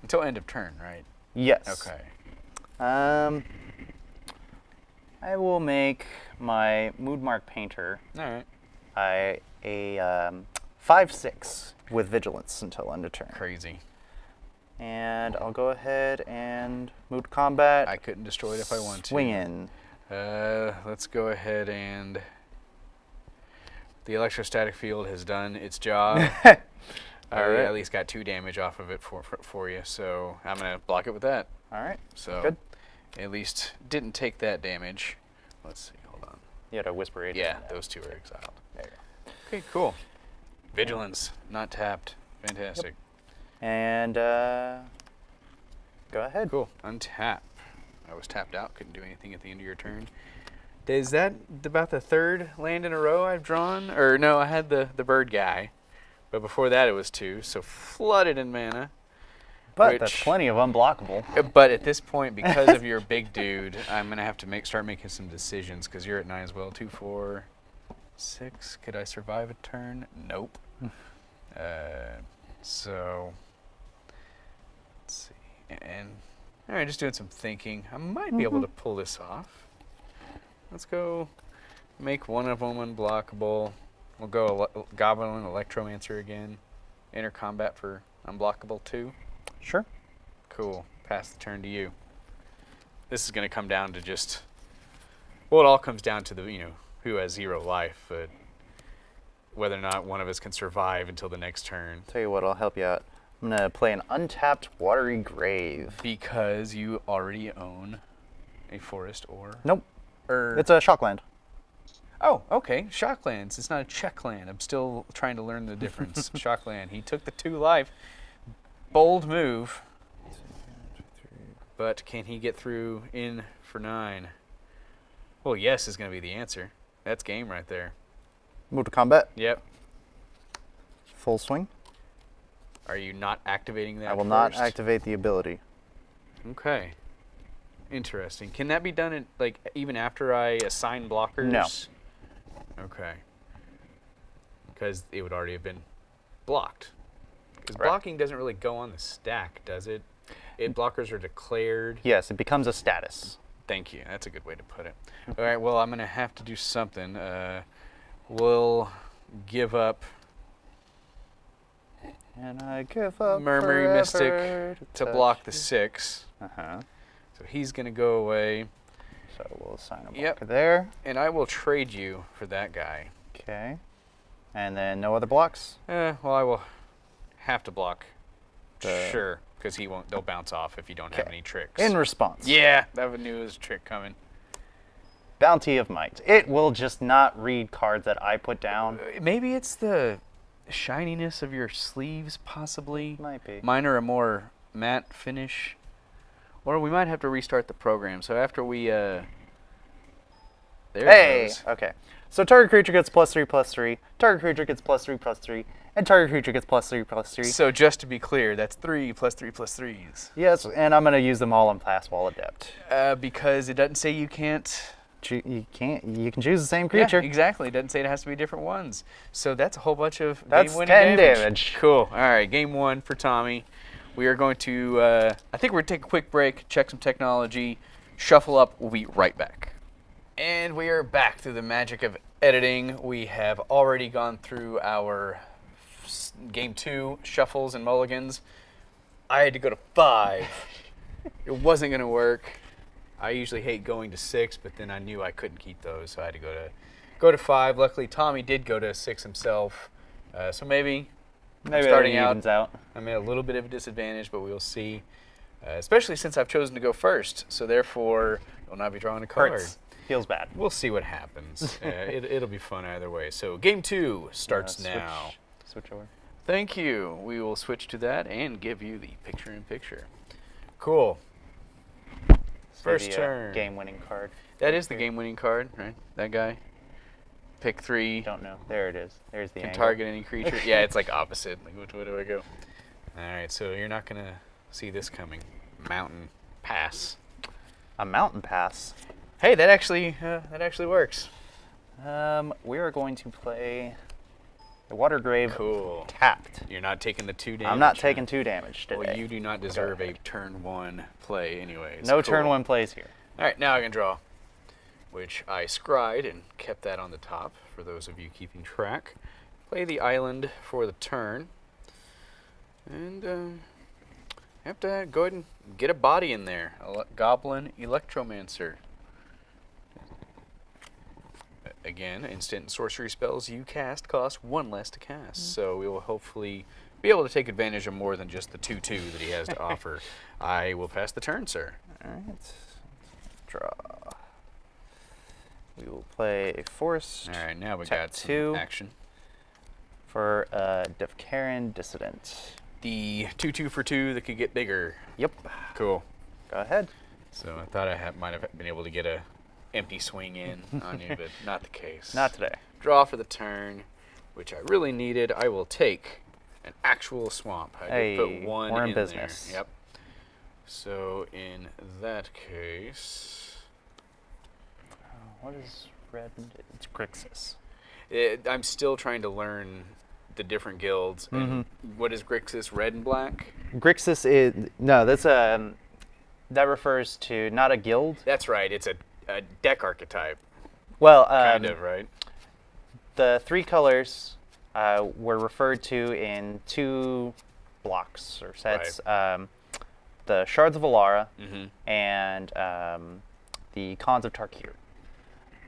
Until end of turn, right? Yes. Okay. I will make my Moodmark Painter All right. a 5/6 with vigilance until end of turn. Crazy. And I'll go ahead and move to combat. I couldn't destroy it if I wanted to. Swing in. Let's go ahead and... The electrostatic field has done its job. I Alright. at least got 2 damage off of it for you, so I'm going to block it with that. Alright. So Good. at least didn't take that damage. Let's see, hold on. You had a Whisper Radiant. Yeah, those 2 are exiled. There you go. Okay, cool. Vigilance, not tapped. Fantastic. And go ahead. Cool. Untap. I was tapped out, couldn't do anything at the end of your turn. Is that about the 3rd land in a row I've drawn? Or no, I had the bird guy. But before that it was 2, so flooded in mana. But that's plenty of unblockable. But at this point, because of your big dude, I'm going to have to start making some decisions because you're at 9 as well. 2, 4, 6. Could I survive a turn? Nope. So, let's see. And, all right, just doing some thinking. I might be able to pull this off. Let's go make one of them unblockable. We'll go Goblin Electromancer again. Enter combat for unblockable 2. Sure. Cool. Pass the turn to you. This is going to come down to just... Well, it all comes down to the, who has 0 life, but whether or not one of us can survive until the next turn. Tell you what, I'll help you out. I'm going to play an untapped Watery Grave. Because you already own a forest or... Nope. Or It's a Shockland. Oh, okay. Shocklands. It's not a check land. I'm still trying to learn the difference. Shockland. He took the 2 life. Bold move. But can he get through in for 9? Well, yes is going to be the answer. That's game right there. Move to combat. Yep. Full swing. Are you not activating that I will first? not activate the ability. Okay. Interesting. Can that be done even after I assign blockers? No. Okay. Because it would already have been blocked. Because Right. blocking doesn't really go on the stack, does it? Blockers are declared. Yes, it becomes a status. Thank you. That's a good way to put it. All right, well, I'm going to have to do something. We'll give up And I give up Murmuring Mystic forever to touch block the you. 6. Uh-huh. So he's going to go away. So we'll assign a blocker Yep. there. And I will trade you for that guy. Okay. And then no other blocks? Well, I will have to block. The- Sure, because they'll bounce off if you don't have Okay. any tricks. In response. Yeah, that one knew there was a trick coming. Bounty of Might. It will just not read cards that I put down. Maybe it's the shininess of your sleeves, possibly. Might be. Mine are a more matte finish. Or we might have to restart the program. So after we, there it Hey! goes. Okay. So target creature gets +3/+3, target creature gets +3/+3, and target creature gets +3/+3. So just to be clear, that's 3 + 3 + 3s. Yes, and I'm going to use them all on Pass Wall Adept. Because it doesn't say you can't... You can choose the same creature. Yeah, exactly. It doesn't say it has to be different ones. So that's a whole bunch of That's game-winning 10 damage. Cool. All right, game 1 for Tommy. We are going to, I think we're going to take a quick break, check some technology, shuffle up. We'll be right back. And we are back through the magic of editing. We have already gone through our game 2 shuffles and mulligans. I had to go to 5. It wasn't going to work. I usually hate going to 6, but then I knew I couldn't keep those, so I had to go to 5. Luckily, Tommy did go to 6 himself, so maybe starting it evens out. I'm at a little bit of a disadvantage, but we'll see. Especially since I've chosen to go first, so therefore you'll not be drawing a card. Hurts. Feels bad. We'll see what happens. It'll be fun either way. So game 2 starts now. Switch over. Thank you. We will switch to that and give you the picture-in-picture. Cool. First turn. Game-winning card. That is the game-winning card, right? That guy. Pick 3. Don't know. There it is. There's the Can angle. target any creature. Yeah, it's like opposite. Like, which way do I go? All right, so you're not going to see this coming. Mountain Pass. A Mountain Pass. Hey, that actually works. We are going to play the Water Grave Cool. tapped. You're not taking the 2 damage. I'm not huh? taking 2 damage today. Well, you do not deserve a turn 1 play anyways. No Cool. turn 1 plays here. All right, now I can draw, which I scried and kept that on the top for those of you keeping track. Play the island for the turn. And have to go ahead and get a body in there. Goblin Electromancer. Again, instant sorcery spells you cast cost 1 less to cast. So we will hopefully be able to take advantage of more than just the 2/2 that he has to offer. I will pass the turn, sir. All right. Draw. We will play a forest. All right, now we Tap got some 2 action. for Defcarin Dissident. The 2/2 for 2 that could get bigger. Yep. Cool. Go ahead. So I thought I might have been able to get a empty swing in on you, but not the case. Not today. Draw for the turn, which I really needed. I will take an actual swamp. I did put one we're in in business. there. Yep. So in that case, What is red? It's Grixis. I'm still trying to learn the different guilds. And what is Grixis? Red and black? Grixis is no. That's that refers to not a guild. That's right. It's a deck archetype, Well, kind of, right? the 3 colors were referred to in 2 blocks or sets. The Shards of Alara and the Cons of Tarkir.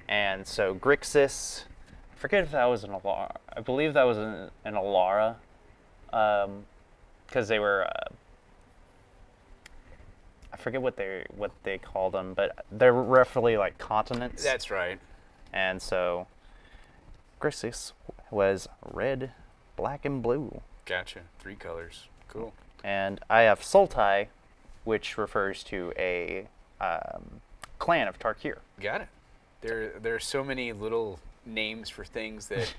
And so Grixis, I forget if that was an Alara. I believe that was an Alara, because they were. I forget what they called them, but they're roughly like continents. That's right. And so Grixis was red, black, and blue. Gotcha. 3 colors. Cool. And I have Sultai, which refers to a clan of Tarkir. Got it. There are so many little names for things that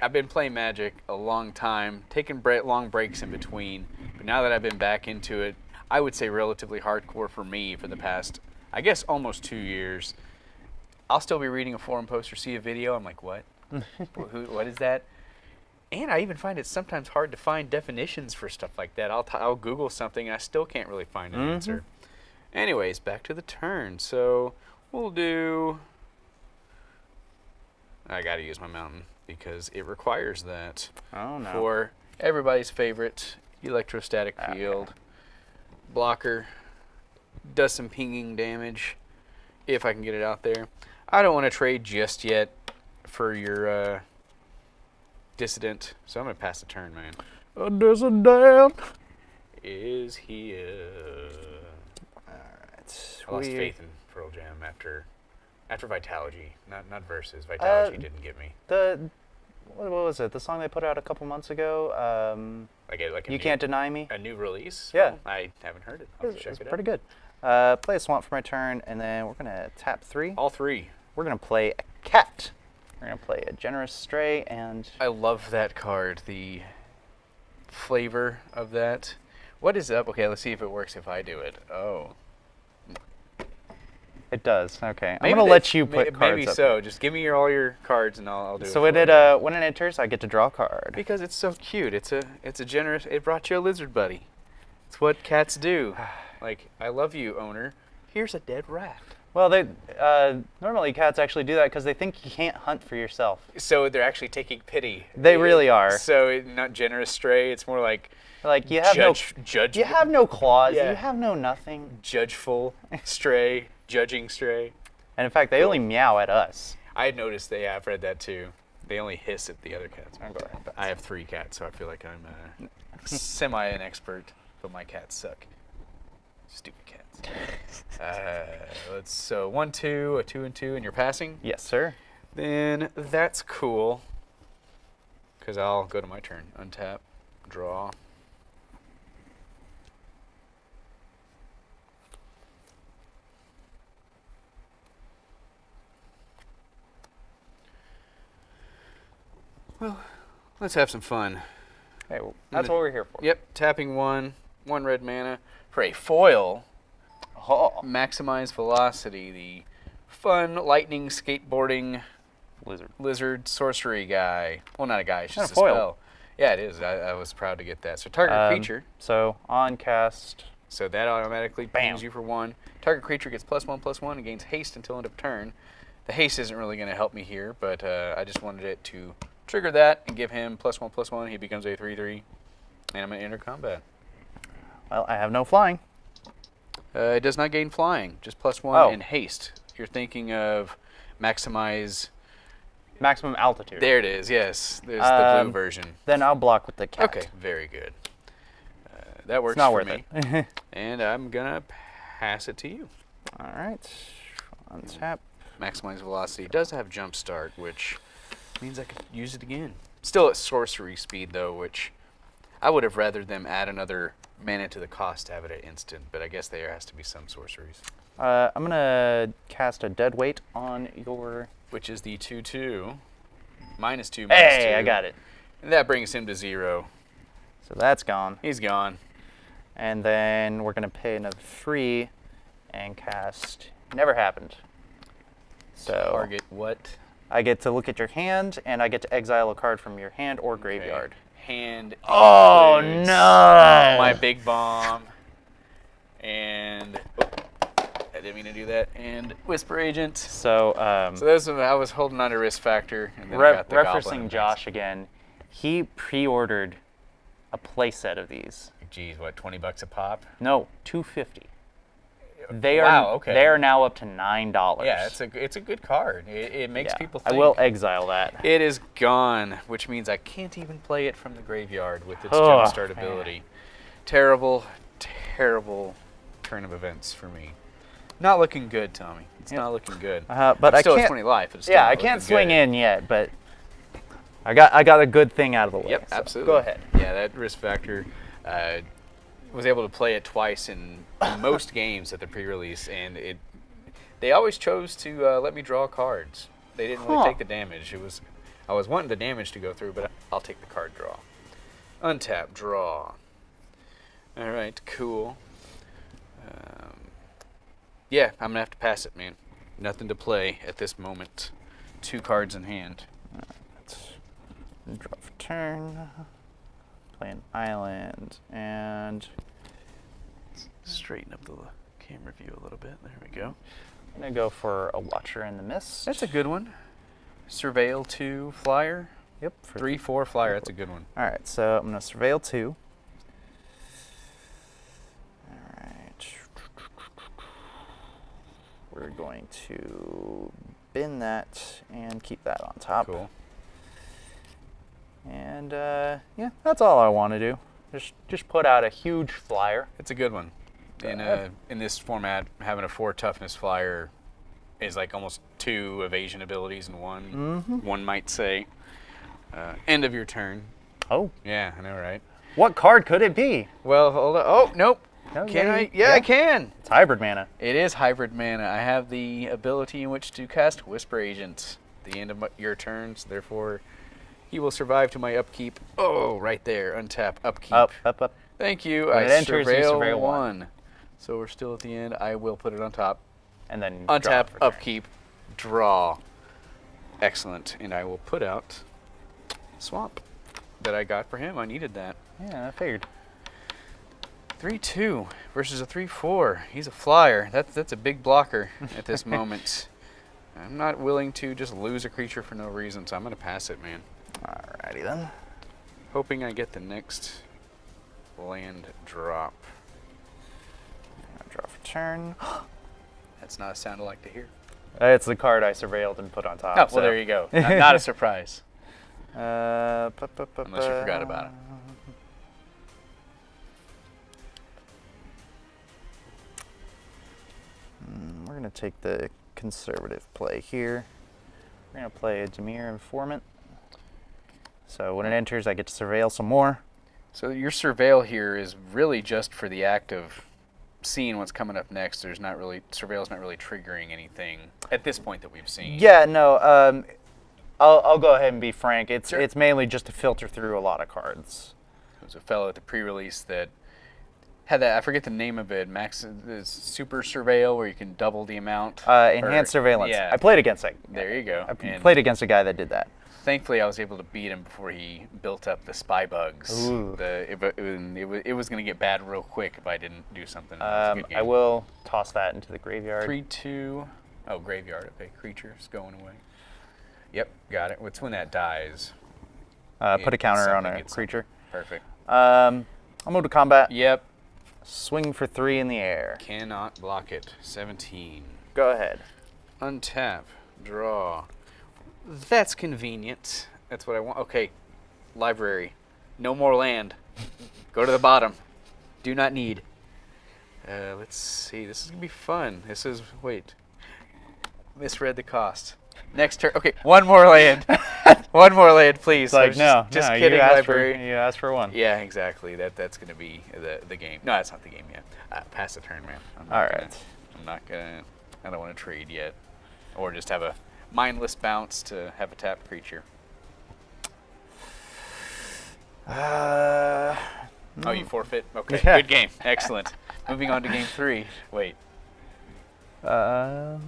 I've been playing Magic a long time, taking long breaks in between. But now that I've been back into it, I would say relatively hardcore for me for the past, I guess, almost 2 years. I'll still be reading a forum post or see a video. I'm like, what? What is that? And I even find it sometimes hard to find definitions for stuff like that. I'll Google something and I still can't really find an answer. Anyways, back to the turn. So we'll do... I gotta use my mountain because it requires that. Oh, no. For everybody's favorite electrostatic field. Blocker. Does some pinging damage if I can get it out there. I don't want to trade just yet for your dissident, so I'm going to pass the turn, man. A dissident is here. Alright. I lost faith in Pearl Jam after Vitalogy. Not Versus. Vitalogy didn't get me. What was it? The song they put out a couple months ago? You Can't Deny Me? A new release? Yeah. Well, I haven't heard it. I'll have to check it out. Pretty good. Play a swamp for my turn, and then we're going to tap 3. All 3. We're going to play a cat. We're going to play a Generous Stray, and... I love that card. The flavor of that. What is up? Okay, let's see if it works if I do it. Oh. It does. Okay. Maybe I'm going to let you put cards maybe up. so. Just give me all your cards, and I'll do it. So when it enters, I get to draw a card. because it's so cute. It's a generous. It brought you a lizard buddy. It's what cats do. Like, I love you, owner. Here's a dead rat. Well, they normally cats actually do that because they think you can't hunt for yourself. So they're actually taking pity. They really are. So not generous stray. It's more like You have judge. You have no claws. Yeah. You have no nothing. Judgeful stray, judging stray. And in fact, they only meow at us. I had noticed I've read that too. They only hiss at the other cats. I have 3 cats, so I feel like I'm semi an expert, but my cats suck. Stupid cats. So 1, 2, a 2 and 2, and you're passing. Yes, sir. Then that's cool. Because I'll go to my turn. Untap, draw. Well, let's have some fun. Hey, well, that's what we're here for. Yep, tapping 1 red mana for a foil. Oh. Maximize velocity, the fun lightning skateboarding lizard sorcery guy. Well, not a guy, it's just a foil. spell. Yeah, it is. I was proud to get that. So target creature. So on cast. So that automatically pings you for 1. Target creature gets +1/+1 and gains haste until end of turn. The haste isn't really going to help me here, but I just wanted it to trigger that and give him +1/+1. He becomes a 3/3, and I'm going to enter combat. Well, I have no flying. It does not gain flying, just +1 Oh. and haste. You're thinking of maximize. Maximum altitude. There it is. Yes, there's the blue version. Then I'll block with the cat. Okay, very good. That works It's not for worth me. it. And I'm gonna pass it to you. All right. Untap. Maximize velocity. It does have jump start, which means I could use it again. Still at sorcery speed though, which I would have rather them add another mana to the cost to have it at instant, but I guess there has to be some sorceries. I'm gonna cast a dead weight on your. Which is the 2/2. -2, -2. Hey, I got it. And that brings him to 0. So that's gone. He's gone. And then we're gonna pay another 3 and cast. Never happened. So Target what? I get to look at your hand, and I get to exile a card from your hand or graveyard. Hand. Oh includes no! My big bomb. And I didn't mean to do that. And Whisper Agent. So, So that's what I was holding on to Risk Factor. And then I got the Goblin. referencing Josh again, he pre-ordered a playset of these. Geez, what, $20 a pop? No, $250. They are Wow, okay. They are now up to $9. Yeah, it's a good card. It makes Yeah, people think. I will exile that. It is gone, which means I can't even play it from the graveyard with its Oh, jumpstart man. ability. Terrible, terrible turn of events for me. Not looking good, Tommy. It's not looking good. But I'm I still can't. at 20 life. But it's still Yeah, not I can't looking swing good. in yet, but I got a good thing out of the way. Yep, so absolutely. Go ahead. Yeah, that Risk Factor. Was able to play it twice in most games at the pre-release, and they always chose to let me draw cards. They didn't really take the damage. I was wanting the damage to go through, but I'll take the card draw. Untap, draw. All right, cool. Yeah, I'm gonna have to pass it, man. Nothing to play at this moment. 2 cards in hand. Let's draw for turn. Play an island and Straighten up the camera view a little bit. There we go. I'm gonna go for a Watcher in the Mist. That's a good one. Surveil 2 flyer. Yep. For 3/4 flyer. That's a good one. All right, so I'm gonna Surveil 2. All right. We're going to bin that and keep that on top. Cool. And yeah, that's all I want to do. Just put out a huge flyer. It's a good one. In this format, having a 4 toughness flyer is like almost 2 evasion abilities in one. Mm-hmm. One might say. End of your turn. Oh, Yeah, I know, right? what card could it be? Well, hold on. Oh, nope. No, Can yeah, I? Yeah, I can. It's hybrid mana. It is hybrid mana. I have the ability in which to cast Whisper Agent at the end of your turns. Therefore, he will survive to my upkeep. Oh, right there. Untap, upkeep. Up. Thank you. When I it enters, you surveil surveil 1. So we're still at the end. I will put it on top. And then draw Untap, for turn. upkeep, draw. Excellent. And I will put out Swamp that I got for him. I needed that. Yeah, I figured. 3/2 versus a 3/4. He's a flyer. That's a big blocker at this moment. I'm not willing to just lose a creature for no reason, so I'm going to pass it, man. Alrighty then. Hoping I get the next land drop. Draw for turn. That's not a sound I like to hear. It's the card I surveilled and put on top. Oh, well, there you go. Not a surprise. Unless Unless you forgot about it. We're going to take the conservative play here. We're going to play a Dimir Informant. So when it enters, I get to surveil some more. So your surveil here is really just for the act of seeing what's coming up next. There's not really surveil's not really triggering anything at this point that we've seen. Yeah, no. I'll go ahead and be frank. It's Sure. it's mainly just to filter through a lot of cards. There's a fellow at the pre-release that had that. I forget the name of it. The Super Surveil, where you can double the amount. Enhanced surveillance. Yeah. I played against it. There you go. I And played against a guy that did that. thankfully, I was able to beat him before he built up the spy bugs. Ooh. It was going to get bad real quick if I didn't do something. It was a good game. I will toss that into the graveyard. 3/2. Oh, graveyard. Okay, creature's going away. Yep, got it. It's when that dies. Put a counter on something a gets creature. Perfect. I'll move to combat. Yep. Swing for 3 in the air. Cannot block it. 17. Go ahead. Untap. Draw. That's convenient. That's what I want. Okay. Library. No more land. Go to the bottom. Do not need. Let's see. This is going to be fun. This is... Wait. Misread the cost. Next turn. Okay. One more land. One more land, please. It's like, just kidding, library. You asked for one. Yeah, exactly. That's going to be the game. No, that's not the game yet. Pass the turn, man. All right. I'm not going to... I don't want to trade yet. Or just have a mindless bounce to have a tapped creature. Oh, you forfeit? Okay, Yeah. Good game. Excellent. Moving on to game 3. Wait. We'll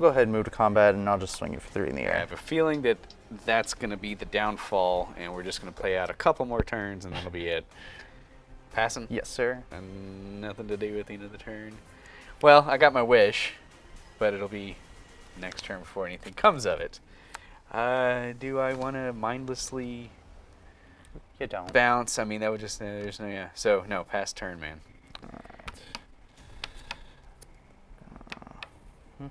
go ahead and move to combat, and I'll just swing it for 3 in the I air. have a feeling that that's going to be the downfall, and we're just going to play out a couple more turns, and that'll be it. Passing? Yes, sir. And nothing to do with the end of the turn. Well, I got my wish, but it'll be next turn before anything comes of it. Do I want to mindlessly You don't. bounce? I mean, that would just... there's no... Yeah. So, no, pass turn, man. I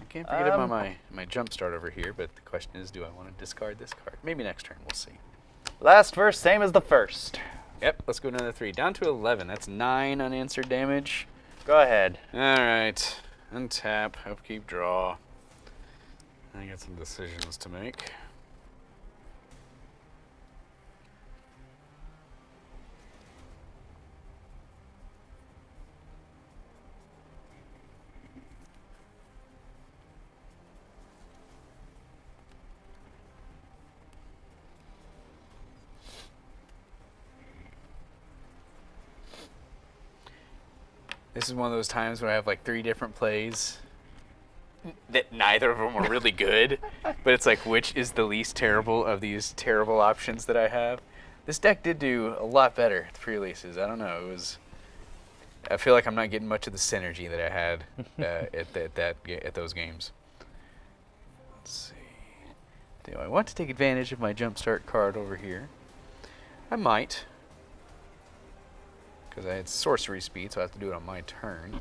can't forget about my jump start over here, but the question is, do I want to discard this card? Maybe next turn, we'll see. Last verse, same as the first. Yep, let's go another 3. Down to 11. That's 9 unanswered damage. Go ahead. All right. Untap, upkeep, draw. I got some decisions to make. This is one of those times where I have like 3 different plays that neither of them are really good, but it's like, which is the least terrible of these terrible options that I have? This deck did do a lot better at the pre-releases. I don't know. It was... I feel like I'm not getting much of the synergy that I had at those games. Let's see. Do I want to take advantage of my jumpstart card over here? I might. Because I had sorcery speed, so I have to do it on my turn.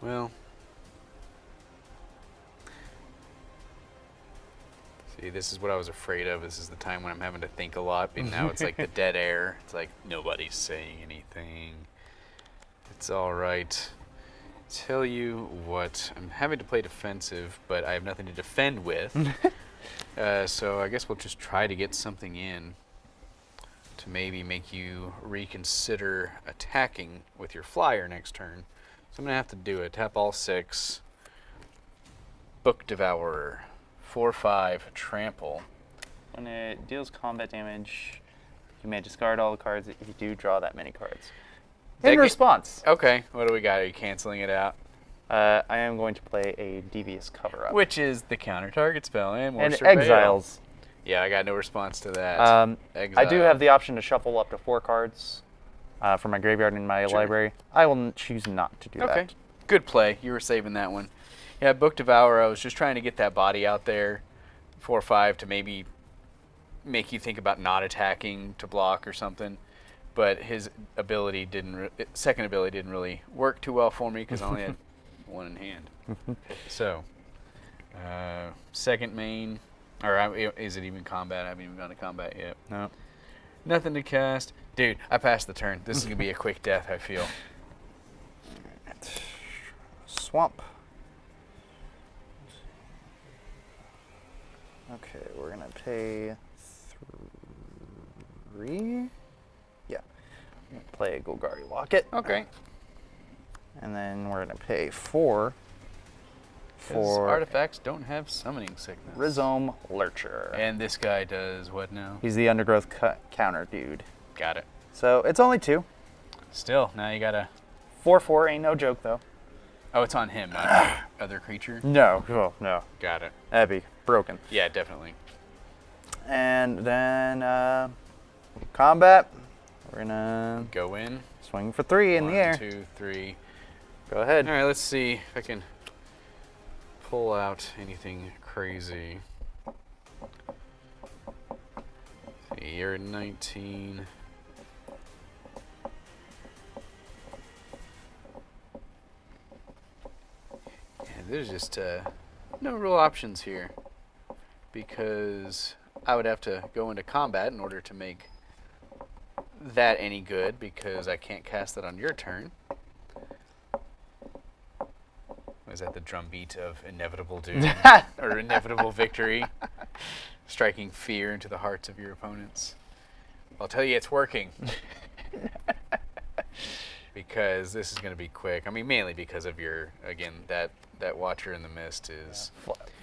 Well, see, this is what I was afraid of. This is the time when I'm having to think a lot, but now it's like the dead air. It's like nobody's saying anything. It's all right. Tell you what, I'm having to play defensive, but I have nothing to defend with. So I guess we'll just try to get something in to maybe make you reconsider attacking with your flyer next turn. So I'm going to have to do it. Tap all 6. Book Devourer. 4/5. Trample. When it deals combat damage, you may discard all the cards if you do draw that many cards. In response. Okay, what do we got? Are you canceling it out? I am going to play a Devious Cover-Up. Which is the counter target spell and more and surveil. Exiles. Yeah, I got no response to that. I do have the option to shuffle up to 4 cards from my graveyard in my library. I will choose not to do that. Okay, good play. You were saving that one. Yeah, Book Devourer, I was just trying to get that body out there, 4/5, to maybe make you think about not attacking to block or something. But his ability second ability didn't really work too well for me because I only had 1 in hand. So, second main, or is it even combat? I haven't even gone to combat yet. No. Nothing to cast. Dude, I passed the turn. This is going to be a quick death, I feel. Swamp. Okay, we're going to pay 3. Yeah. I'm going to play Golgari Locket. Okay. And then we're going to pay 4 for artifacts don't have summoning sickness. Rhizome Lurcher. And this guy does what now? He's the undergrowth counter dude. Got it. So it's only 2. Still, now you got to... 4/4 ain't no joke, though. Oh, it's on him, not me. other creature? No, oh, no. Got it. That'd be broken. Yeah, definitely. And then combat. We're gonna Go in. swing for 3 in the air. 1, 2, 3. Go ahead. All right, let's see if I can pull out anything crazy. See, you're 19. Yeah, there's just no real options here because I would have to go into combat in order to make that any good because I can't cast that on your turn. Was that the drum beat of inevitable doom or inevitable victory? Striking fear into the hearts of your opponents. I'll tell you it's working. Because this is going to be quick. I mean, mainly because of your, again, that Watcher in the Mist is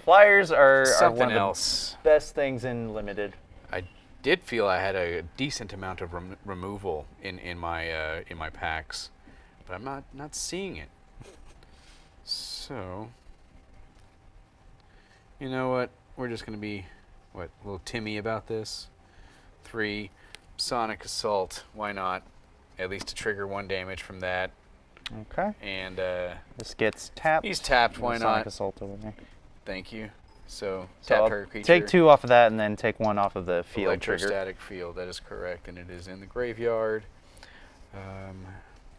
Flyers are something one of else. the best things in Limited. I did feel I had a decent amount of removal in my packs, but I'm not seeing it. So, you know what? We're just going to be, a little Timmy about this. 3, Sonic Assault. Why not? At least to trigger 1 damage from that. Okay. And this gets tapped. he's tapped. Why Sonic not? Assault over there. Thank you. So So tap her I'll creature. take 2 off of that and then take 1 off of the field trigger. Electrostatic field. That is correct, and it is in the graveyard.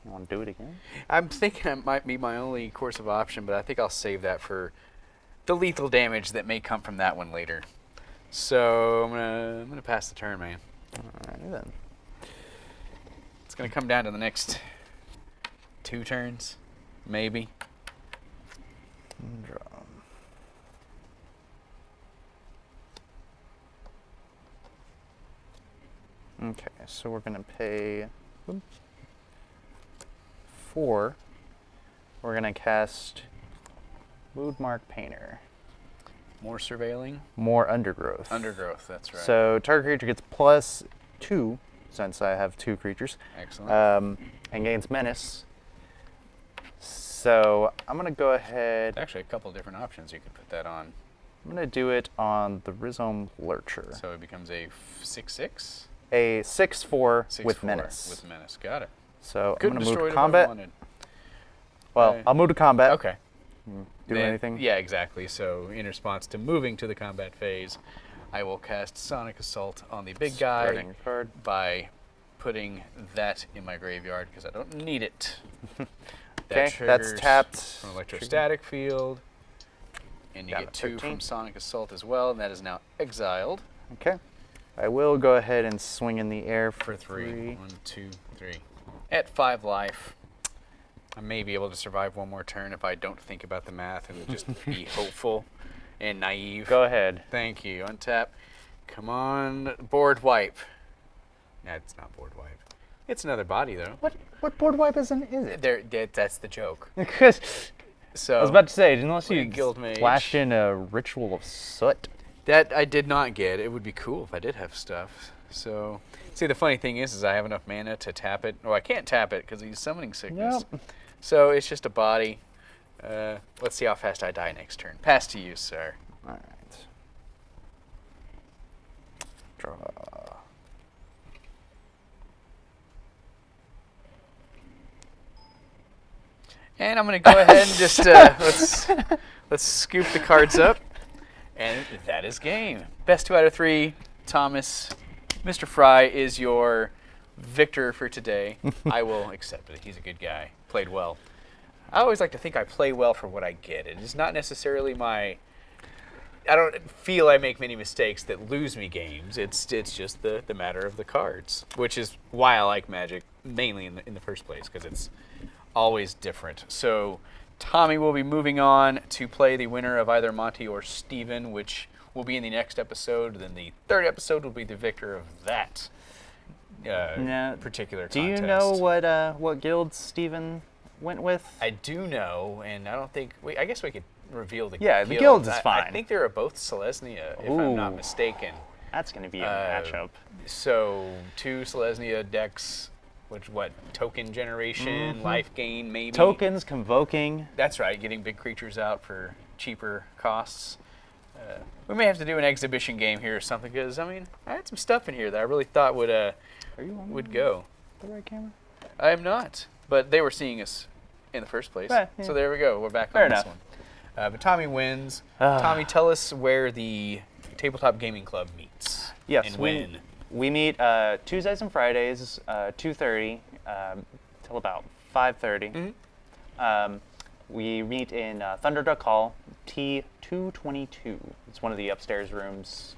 You want to do it again? I'm thinking that might be my only course of option, but I think I'll save that for the lethal damage that may come from that one later. So I'm gonna pass the turn, man. Alright then. It's gonna come down to the next 2 turns, maybe. Draw. Okay, so we're gonna pay 4. We're gonna cast Moodmark Painter. More surveilling. More Undergrowth. Undergrowth, that's right. So target creature gets +2 since I have 2 creatures. Excellent. And gains Menace. So I'm gonna go ahead. Actually, a couple different options you could put that on. I'm gonna do it on the Rhizome Lurcher. So it becomes a 6/6. A 6/4 with 6/4 Menace. With menace, got it. So Couldn't I'm gonna destroy move it to if I combat. wanted. Well, I'll move to combat. Okay. Do Then- anything? Yeah, exactly. So in response to moving to the combat phase, I will cast Sonic Assault on the big guy Discarding your card. by putting that in my graveyard because I don't need it. Okay, that's tapped. From electrostatic field, and you Got get a 2 from 13. Sonic Assault as well, and that is now exiled Okay. I will go ahead and swing in the air for for 3. 1, 2, 3. At 5 life, I may be able to survive 1 more turn if I don't think about the math and just be hopeful and naive. Go ahead. Thank you. Untap. Come on, board wipe. No, it's not board wipe. It's another body though. What board wipe is it? That's the joke. Because So I was about to say, unless Like a you guild mage. flashed in a Ritual of Soot. that I did not get. It would be cool if I did have stuff. So see, the funny thing is I have enough mana to tap it. Oh, I can't tap it because he's summoning sickness. Yep. So it's just a body. Let's see how fast I die next turn. Pass to you, sir. All right. Draw. And I'm going to go ahead and just let's scoop the cards up. And that is game. Best 2 out of 3. Thomas, Mr. Fry is your victor for today. I will accept it. He's a good guy. Played well. I always like to think I play well for what I get. It is not necessarily my... I don't feel I make many mistakes that lose me games. It's just the matter of the cards, which is why I like Magic mainly in the first place, because it's always different. So Tommy will be moving on to play the winner of either Monty or Steven, which will be in the next episode. Then the 3rd episode will be the victor of that Now, particular do contest. you know what guild Steven went with? I do know, and I don't think... I guess we could reveal the Yeah, the guild. guilds is I fine. think they were both Selesnya, if I'm not Ooh. mistaken. That's going to be a matchup. So 2 Selesnya decks what token generation, life gain, maybe. Tokens, convoking. That's right, getting big creatures out for cheaper costs. We may have to do an exhibition game here or something, because I mean, I had some stuff in here that I really thought would Are you on would go. the right camera? I am not, but they were seeing us in the first place. Yeah. So there we go. We're back Fair on enough. this one. But Tommy wins. Tommy, tell us where the Tabletop Gaming Club meets. Yes. And when. We meet Tuesdays and Fridays, 2:30 till about 5:30. We meet in Thunderduck Hall, T222. It's one of the upstairs rooms,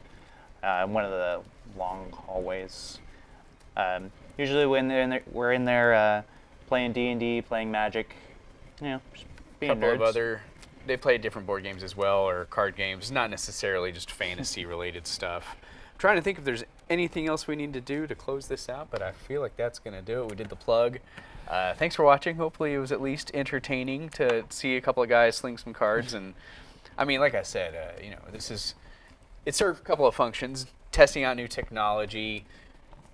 one of the long hallways. Usually when we're in there playing D&D, playing Magic, just being Couple nerds. of other, they play different board games as well, or card games, not necessarily just fantasy related stuff. I'm trying to think if there's anything else we need to do to close this out, but I feel like that's going to do it. We did the plug. Thanks for watching. Hopefully it was at least entertaining to see a couple of guys sling some cards. And I mean, like I said, it served a couple of functions: testing out new technology,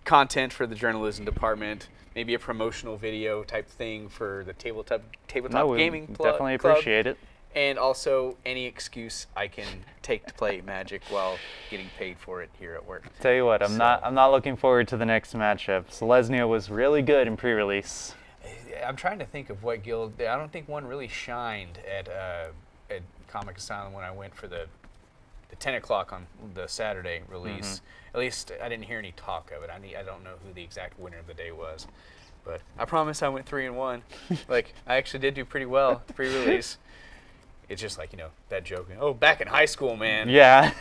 content for the journalism department, maybe a promotional video type thing for the tabletop No, we gaming definitely club, appreciate it. and also any excuse I can take to play Magic while getting paid for it here at work. Tell you what, I'm not looking forward to the next matchup. Selesnya was really good in pre-release. I'm trying to think of what guild. I don't think one really shined at Comic Asylum when I went for the 10 o'clock on the Saturday release. At least I didn't hear any talk of it. I don't know who the exact winner of the day was, but I promise I went 3-1. Like, I actually did do pretty well pre-release. It's just like, that joke. Oh, back in high school, man. Yeah.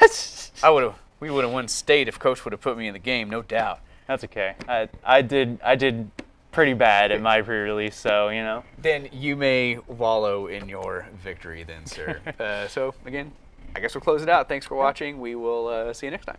We would have won state if Coach would have put me in the game, no doubt. That's okay. I did pretty bad at my pre-release, so Then you may wallow in your victory, then, sir. So again, I guess we'll close it out. Thanks for watching. We will see you next time.